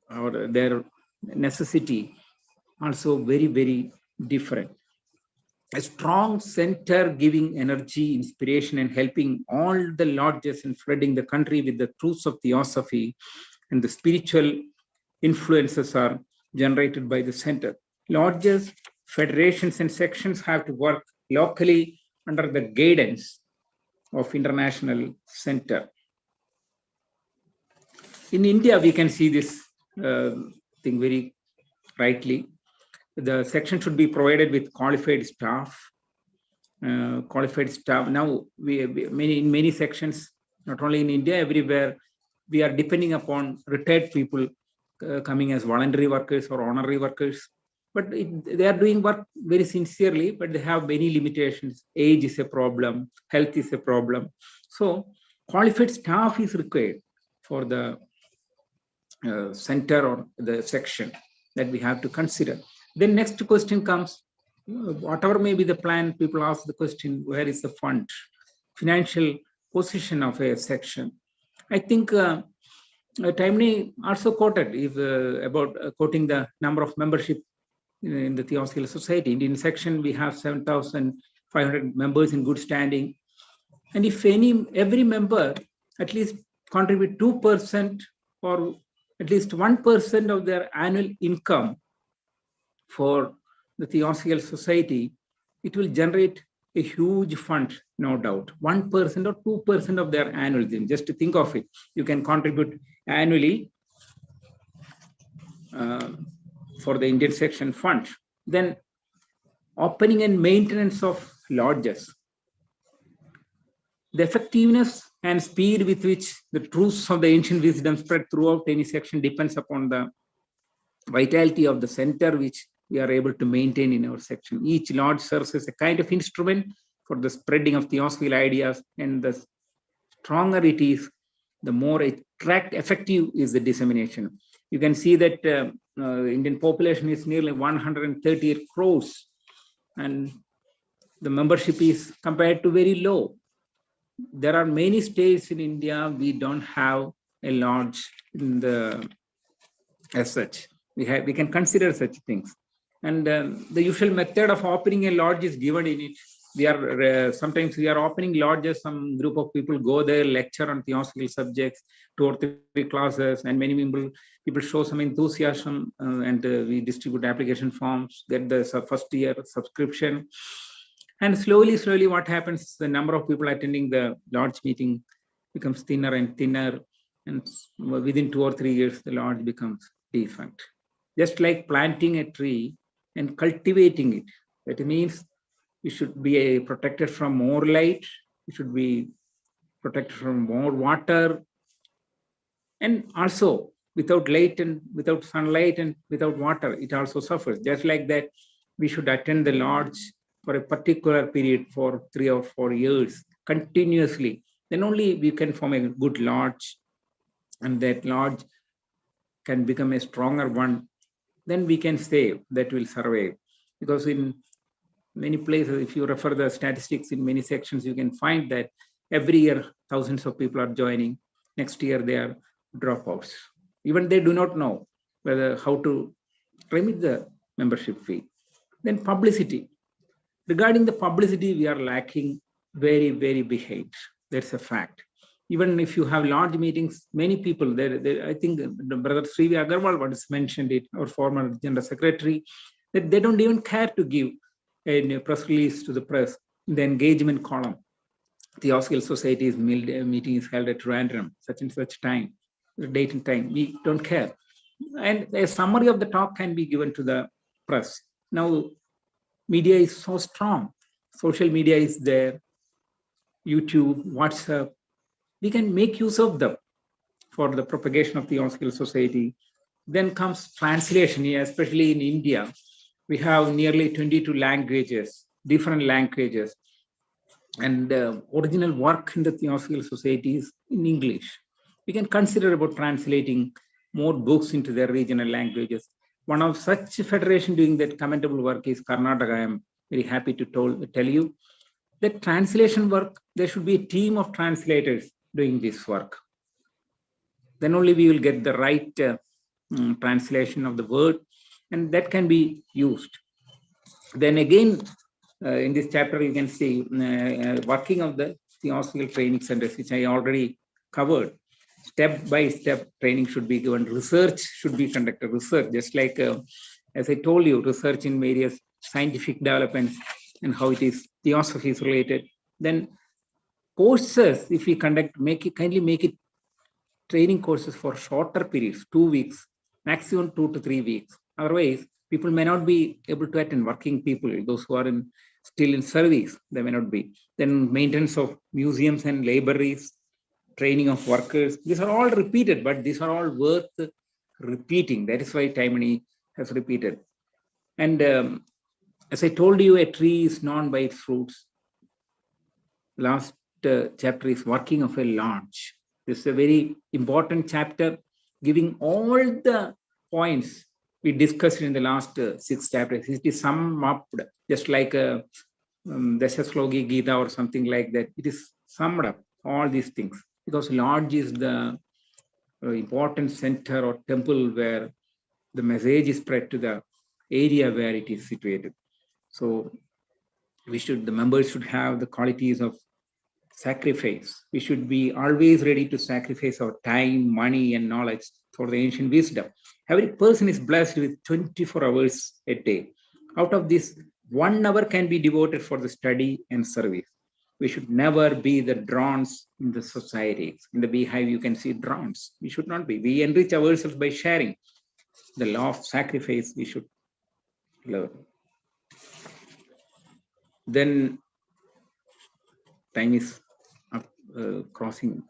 or their necessity also very, very different. A strong center giving energy, inspiration, and helping all the lodges and flooding the country with the truths of theosophy, and the spiritual influences are generated by the center. Lodges, federations, and sections have to work locally under the guidance of international center. In India, we can see this thing very rightly. The section should be provided with qualified staff. Now, in many sections, not only in India, everywhere, we are depending upon retired people coming as voluntary workers or honorary workers. But they are doing work very sincerely, but they have many limitations. Age is a problem, health is a problem. So qualified staff is required for the center or the section that we have to consider. Then next question comes, whatever may be the plan, people ask the question, where is the fund, financial position of a section? I think Taimni also quoted about quoting the number of membership in the Theosophical Society. In section, we have 7,500 members in good standing. And if every member at least contribute 2% or at least 1% of their annual income for the Theosophical Society, it will generate a huge fund, no doubt. 1% or 2% of their annual income. Just to think of it, you can contribute annually for the Indian section fund. Then opening and maintenance of lodges. The effectiveness and speed with which the truths of the ancient wisdom spread throughout any section depends upon the vitality of the center which we are able to maintain in our section. Each lodge serves as a kind of instrument for the spreading of theosophical ideas, and the stronger it is, the more effective is the dissemination. You can see that Indian population is nearly 138 crores, and the membership is compared to very low. There are many states in India, we don't have a lodge in the as such. We can consider such things. And the usual method of opening a lodge is given in it. Sometimes we are opening lodges, some group of people go there, lecture on theosophical subjects, 2 or 3 classes, and many people show some enthusiasm, and we distribute application forms, get the first year subscription. And slowly, what happens, the number of people attending the lodge meeting becomes thinner and thinner, and within 2 or 3 years, the lodge becomes defunct. Just like planting a tree and cultivating it. That means it should be protected from more light, it should be protected from more water, and also without light and without sunlight and without water, it also suffers. Just like that, we should attend the lodge for a particular period for 3 or 4 years continuously. Then only we can form a good lodge, and that lodge can become a stronger one. Then we can say that will survive. Because in many places, if you refer the statistics in many sections, you can find that every year thousands of people are joining. Next year they are dropouts. Even they do not know how to remit the membership fee. Then publicity. Regarding the publicity, we are lacking very, very behind. That's a fact. Even if you have large meetings, many people there, I think Brother Sri Agarwal once mentioned it, our former General Secretary, that they don't even care to give a press release to the press in the engagement column. Theosophical Society's meeting is held at random, such and such time, date and time. We don't care. And a summary of the talk can be given to the press. Now, media is so strong. Social media is there, YouTube, WhatsApp. We can make use of them for the propagation of the Theosophical Society. Then comes translation, especially in India. We have nearly 22 languages, different languages. And original work in the Theosophical Society is in English. We can consider about translating more books into their regional languages. One of such federation doing that commendable work is Karnataka. I am very happy to tell you that translation work, there should be a team of translators doing this work. Then only we will get the right translation of the word, and that can be used. Then again, in this chapter, you can see working of the Theosophical training centers, which I already covered. Step-by-step training should be given. Research should be conducted. Research, just like, as I told you, research in various scientific developments and how it is Theosophy is related. Then courses, if we conduct, kindly make it training courses for shorter periods, 2 weeks, maximum 2 to 3 weeks. Otherwise, people may not be able to attend. Working people, those who are still in service, they may not be. Then maintenance of museums and libraries, training of workers. These are all repeated, but these are all worth repeating. That is why Taimni has repeated. And as I told you, a tree is known by its fruits. Last chapter is working of a lodge. This is a very important chapter, giving all the points we discussed in the last 6 chapters. It is summed up, just like Dashaslogi Gita or something like that. It is summed up, all these things, because lodge is the important center or temple where the message is spread to the area where it is situated. So the members should have the qualities of sacrifice. We should be always ready to sacrifice our time, money, and knowledge for the ancient wisdom. Every person is blessed with 24 hours a day. Out of this, 1 hour can be devoted for the study and service. We should never be the drones in the society. In the beehive, you can see drones. We should not be. We enrich ourselves by sharing. The law of sacrifice we should learn. Then time is up, crossing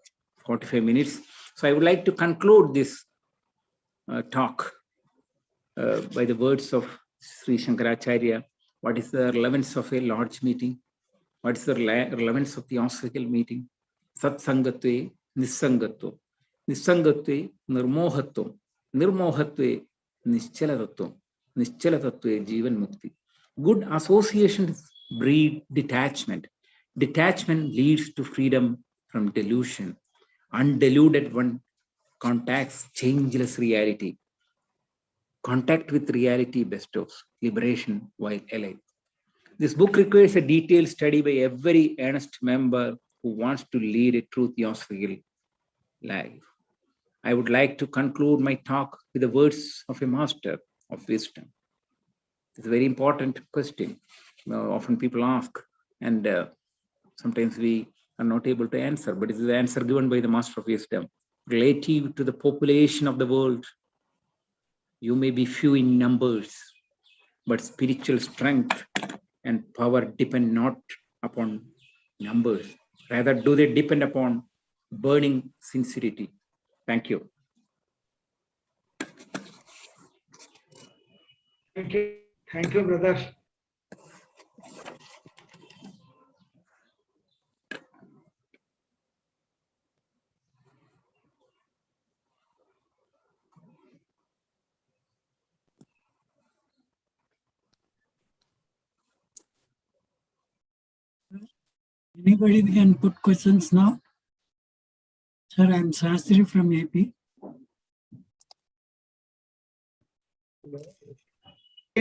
45 minutes. So I would like to conclude this talk by the words of Sri Sankaracharya. What is the relevance of a lodge meeting? What is the relevance of Theosophical meeting? Satsangatve nissangatvam. Nissangatve nirmohatvam. Nirmohatve nischalatatvam. Nischalatatve jivan mukti. Good associations breed detachment. Detachment leads to freedom from delusion. Undeluded one contacts changeless reality. Contact with reality bestows liberation while alive. This book requires a detailed study by every earnest member who wants to lead a true theosophical life. I would like to conclude my talk with the words of a master of wisdom. It's a very important question. Often people ask, and sometimes we are not able to answer, but it is the answer given by the master of wisdom. Relative to the population of the world, you may be few in numbers, but spiritual strength and power depend not upon numbers. Rather, do they depend upon burning sincerity. Thank you. Thank you. Thank you, brother. Anybody can put questions now? Sir, I'm Shastri from AP.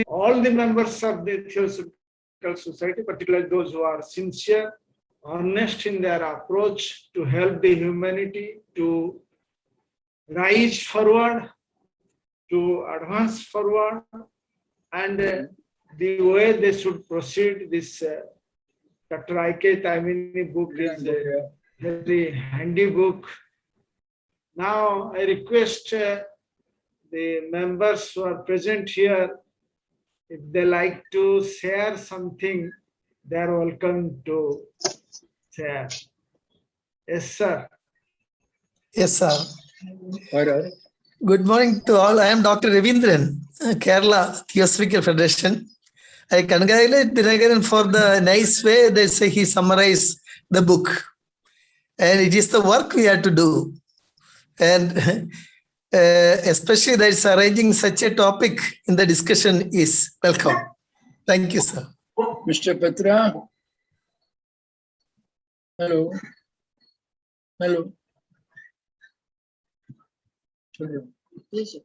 All the members of the Theosophical Society, particularly those who are sincere, honest in their approach to help the humanity to rise forward, to advance forward, and the way they should proceed. This Dr. I K Taimni book is a very handy book. Now I request the members who are present here, if they like to share something, they are welcome to share. Yes, sir. Yes, sir. Good morning to all. I am Dr. Ravindran, Kerala Theosophical Federation. I congratulate Dinakaran for the nice way they say he summarized the book. And it is the work we have to do. And especially that is arranging such a topic in the discussion is welcome. Thank you, sir. Mr. Patra. Hello. Hello. Hello. Sir,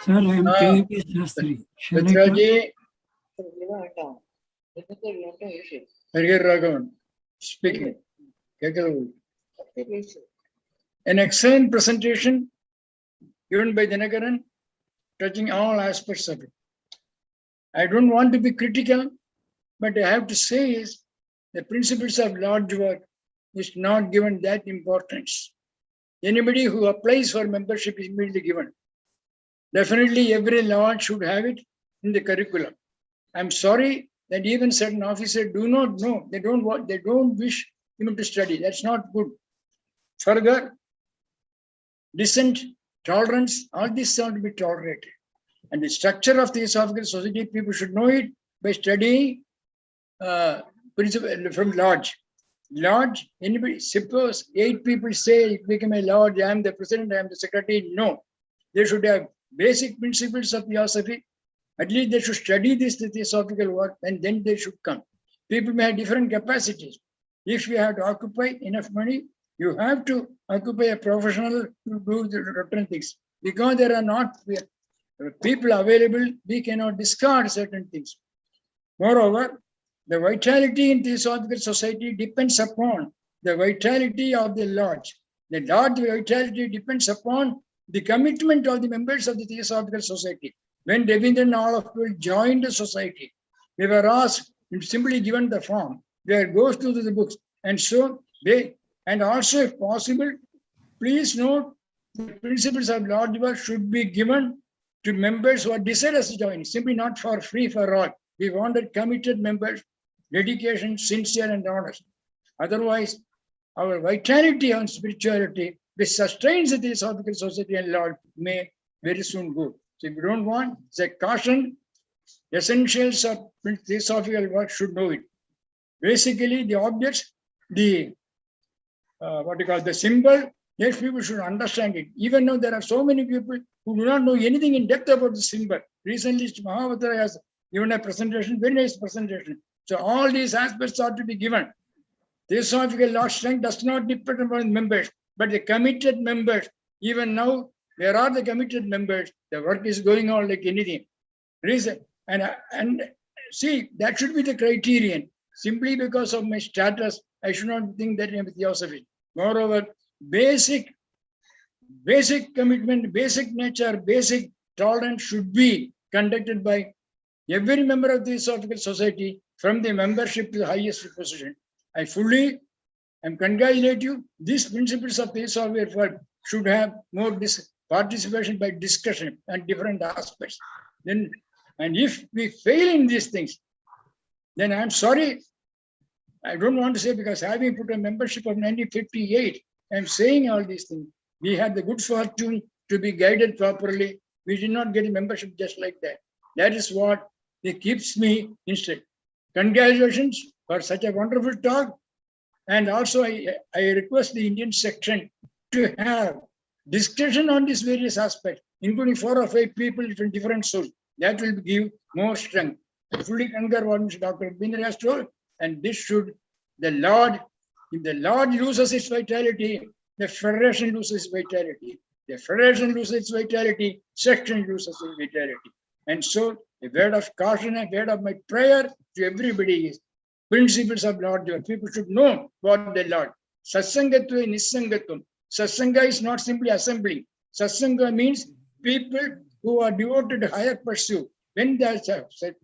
I am K.P. Shastri. Shall I talk? Patraji. Harigar Raghavan. Speaking. An excellent presentation given by Dinakaran, touching all aspects of it. I don't want to be critical, but I have to say is the principles of large work is not given that importance. Anybody who applies for membership is immediately given. Definitely every lord should have it in the curriculum. I'm sorry that even certain officers do not know, they don't wish even to study. That's not good. Further, dissent, tolerance, all this ought to be tolerated. And the structure of the Theosophical Society, people should know it by studying principle from lodge. Lodge, anybody, suppose 8 people say, become a lodge, I am the president, I am the secretary. No, they should have basic principles of Theosophy. At least they should study this theosophical work, and then they should come. People may have different capacities. If you have to occupy enough money, you have to occupy a professional to do the certain things. Because there are not people available, we cannot discard certain things. Moreover, the vitality in Theosophical Society depends upon the vitality of the lodge. The lodge vitality depends upon the commitment of the members of the Theosophical Society. When Ravindran and all of you joined the society, we were asked and simply given the form where goes to the books. And so they, and also if possible, please note the principles of lodge work should be given to members who are desirous to join, simply not for free for all. We wanted committed members, dedication, sincere and honest. Otherwise, our vitality on spirituality, which sustains the Theosophical Society and Lord, may very soon go. So if you don't want, it's a caution. Essentials of Theosophical work should know it. Basically, the objects, the the symbol, yes, people should understand it. Even though there are so many people who do not know anything in depth about the symbol. Recently, Mahavatra has given a presentation, very nice presentation. So all these aspects are to be given. Theosophical law strength does not depend upon members, but the committed members. Even now, where are the committed members? The work is going on like anything. Reason and see, that should be the criterion. Simply because of my status, I should not think that I am Theosophy. Moreover, basic commitment, basic nature, basic tolerance should be conducted by every member of the Theosophical Society from the membership to the highest position. I fully congratulate you. These principles of Theosophical work should have more participation by discussion and different aspects. Then, and if we fail in these things, then I'm sorry. I don't want to say, because having put a membership of 1958, I'm saying all these things. We had the good fortune to be guided properly. We did not get a membership just like that. That is what it keeps me instead. Congratulations for such a wonderful talk. And also I request the Indian section to have discussion on these various aspects, including 4 or 5 people from different sources. That will give more strength. I fully concur what Dr. Bindra has told, and this should, the Lord, if the Lord loses its vitality, the federation loses its vitality. The federation loses its vitality, section loses its vitality. And so a word of caution, a word of my prayer to everybody is principles of Lord. People should know what the Lord. Satsangatva Nisangatvam. Satsanga is not simply assembling. Satsanga means people who are devoted to higher pursuit. When there's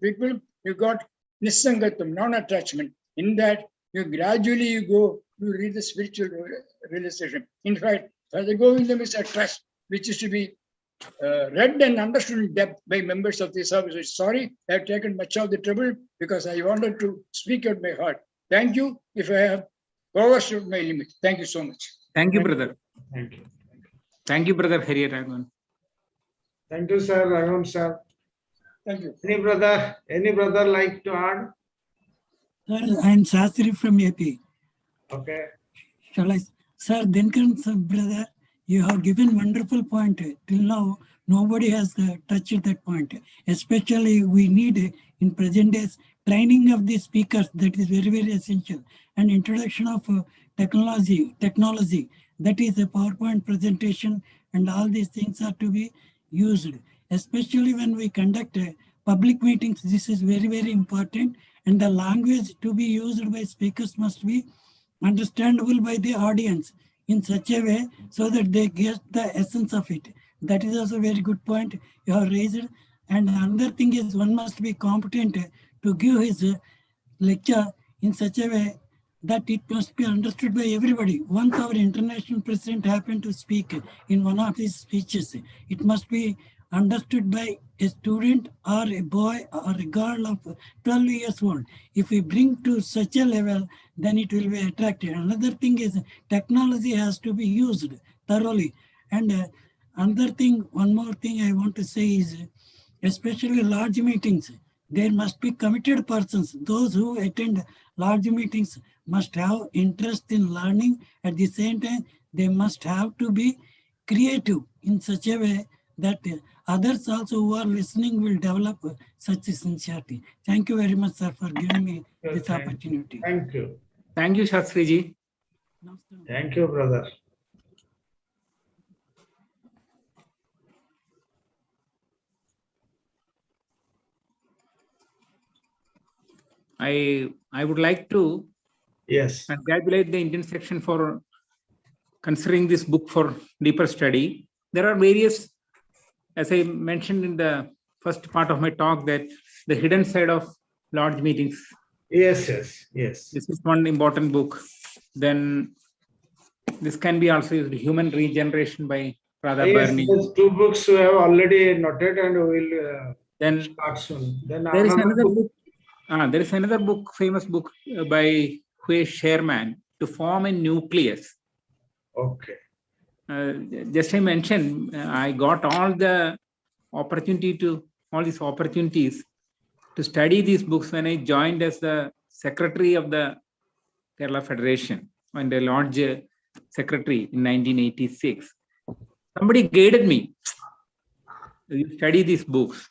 people, you got Nisangatvam, non-attachment. In that, you gradually go to read the spiritual realization. In fact, Father Govindam is a trust which is to be read and understood in depth by members of the service. Sorry, I have taken much of the trouble because I wanted to speak out my heart. Thank you if I have overstood my limit. Thank you so much. Thank you, brother. Thank you. Thank you, brother Hari Raghavan. Thank you, sir. Raghavan, sir. Thank you. Any brother like to add? Sir, I am Shastri from AP. Okay. Shall I? Sir, Dinakaran, sir, brother, you have given wonderful point. Till now, Nobody has touched that point. Especially we need in present days training of the speakers. That is very, very essential. And introduction of technology. That is a PowerPoint presentation, and all these things are to be used. Especially when we conduct public meetings, this is very, very important. And the language to be used by speakers must be understandable by the audience in such a way so that they get the essence of it. That is also a very good point you have raised. And another thing is one must be competent to give his lecture in such a way that it must be understood by everybody. Once our international president happened to speak in one of his speeches, it must be understood by a student or a boy or a girl of 12 years old. If we bring to such a level, then it will be attractive. Another thing is technology has to be used thoroughly. And another thing, one more thing I want to say is, especially large meetings, there must be committed persons. Those who attend large meetings must have interest in learning. At the same time, they must have to be creative in such a way that others also who are listening will develop such a sincerity. Thank you very much, sir, for giving me this opportunity. Thank you. Thank you, Shastriji. Thank you, brother. I would like to congratulate the Indian section for considering this book for deeper study. There are various, as I mentioned in the first part of my talk, that the hidden side of large meetings. Yes. This is one important book. Then this can be also used, Human Regeneration by Radha Barney. Those two books we have already noted and we will then start soon. Then there is another book. There is another book, famous book by Hui Sherman, To Form a Nucleus. Okay. Just I mentioned, I got all these opportunities to study these books when I joined as the secretary of the Kerala Federation, when they launched secretary in 1986. Somebody guided me. You study these books.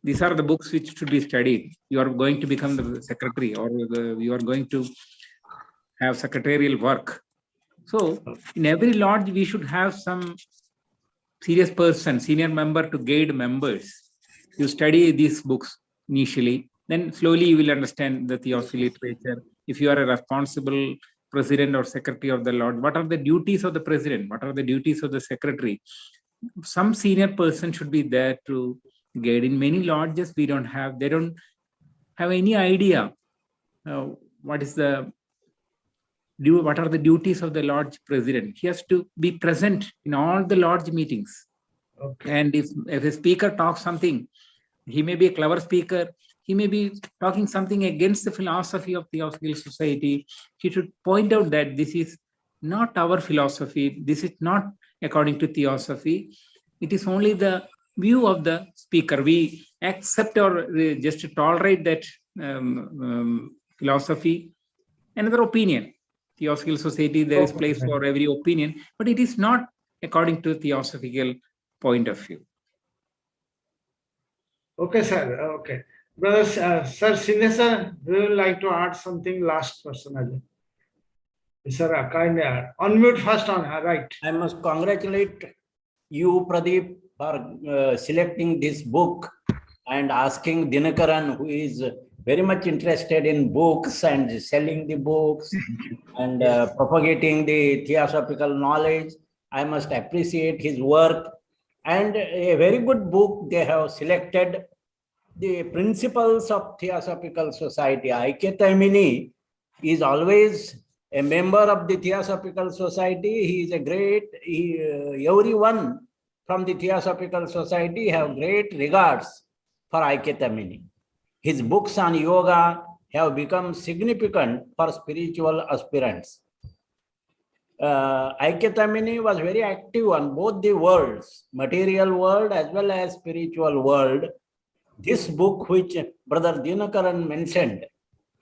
These are the books which should be studied. You are going to become the secretary, or you are going to have secretarial work. So in every lodge, we should have some serious person, senior member to guide members. You study these books initially, then slowly you will understand the Theosophy literature. If you are a responsible president or secretary of the lodge, what are the duties of the president? What are the duties of the secretary? Some senior person should be there to guide. In many lodges, they don't have any idea what are the duties of the lodge president. He has to be present in all the lodge meetings. Okay. And if a speaker talks something, he may be a clever speaker, he may be talking something against the philosophy of Theosophical Society. He should point out that this is not our philosophy, this is not according to Theosophy. It is only the view of the speaker. We accept or just tolerate that philosophy. Another opinion. Theosophical Society, there is place for every opinion, but it is not according to theosophical point of view. Okay, sir. Okay. Brothers, Sir Sindhe sir, we would like to add something last personally. Sir, kindly unmute first on her right. I must congratulate you, Pradeep, for selecting this book and asking Dinakaran, who is very much interested in books and selling the books and propagating the theosophical knowledge. I must appreciate his work. And a very good book they have selected, The Principles of Theosophical Society. I K Taimni is always a member of the Theosophical Society. He is a great, everyone from the Theosophical Society have great regards for I K Taimni. His books on yoga have become significant for spiritual aspirants. I K Taimni was very active on both the worlds, material world as well as spiritual world. This book which Brother Dinakaran mentioned,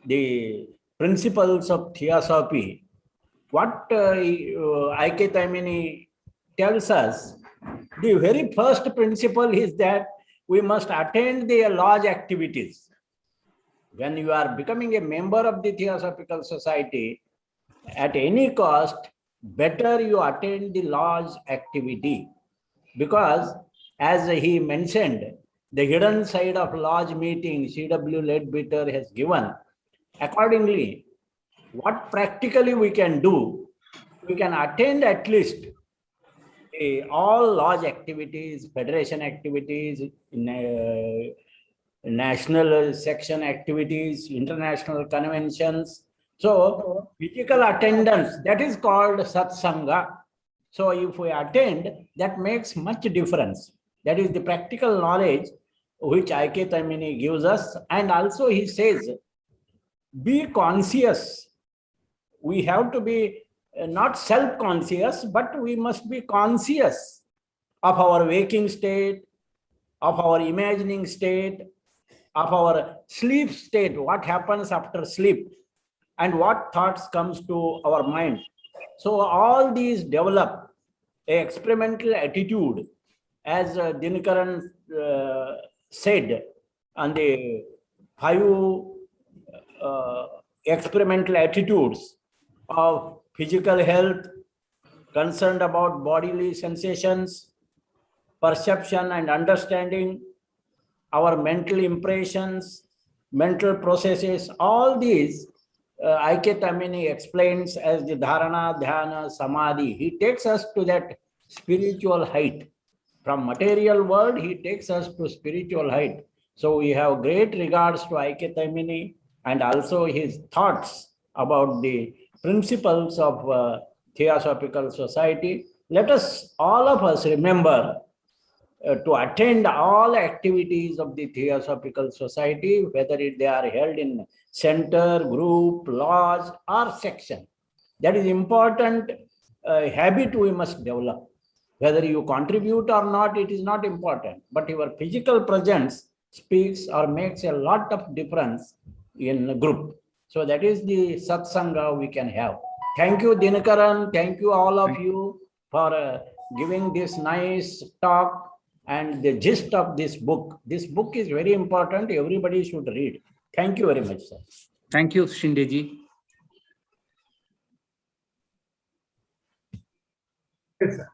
The Principles of Theosophy, what I K Taimni tells us The very first principle is that we must attend the lodge activities. When you are becoming a member of the Theosophical Society, at any cost, better you attend the lodge activity. Because as he mentioned, the hidden side of lodge meeting, C.W. Leadbeater has given. Accordingly, what practically we can do, we can attend at least all lodge activities, federation activities, national section activities, international conventions. So physical attendance, that is called satsanga. So if we attend, that makes much difference. That is the practical knowledge which I K Taimni gives us. And also he says, be conscious. We have to be not self-conscious, but we must be conscious of our waking state, of our imagining state, of our sleep state, what happens after sleep, and what thoughts comes to our mind. So all these develop a experimental attitude, as Dinakaran said, on the 5 experimental attitudes of physical health, concerned about bodily sensations, perception and understanding, our mental impressions, mental processes, all these I K Taimni explains as the dharana, dhyana, samadhi. He takes us to that spiritual height. From material world, he takes us to spiritual height. So we have great regards to I K Taimni and also his thoughts about the principles of Theosophical Society. Let us, all of us, remember to attend all activities of the Theosophical Society, whether they are held in center, group, lodge, or section. That is important habit we must develop. Whether you contribute or not, it is not important. But your physical presence speaks or makes a lot of difference in a group. So that is the satsanga we can have. Thank you, Dinakaran. Thank you, all of you, for giving this nice talk and the gist of this book. This book is very important. Everybody should read. Thank you very much, sir. Thank you, Shindeji. Yes, sir.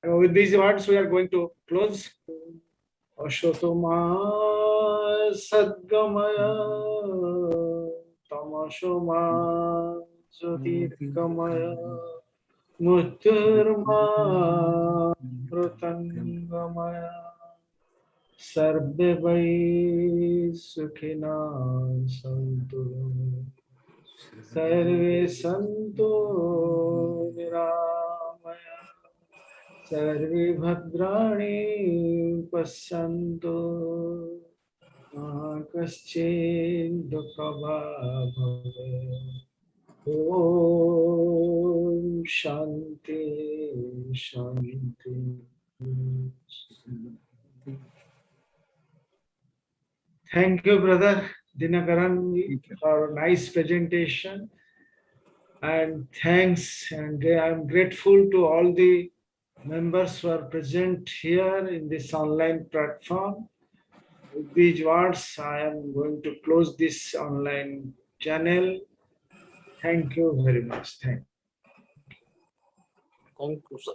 With these words, we are going to close. Ashotoma Sadgamaya Tamashoma Jyotirgamaya Murturma Pratangamaya Sarve Vai Sukhina Santu Sarve Santu Niramaya Sarve Bhadrani Pasyantu Kaschin Dukhabha Bhave Om Shanti Shanti. Thank you, brother Dinakaran, for a nice presentation. And thanks, and I am grateful to all the members who are present here in this online platform. With these words, I am going to close this online channel. Thank you very much. Thank you. Thank you, sir.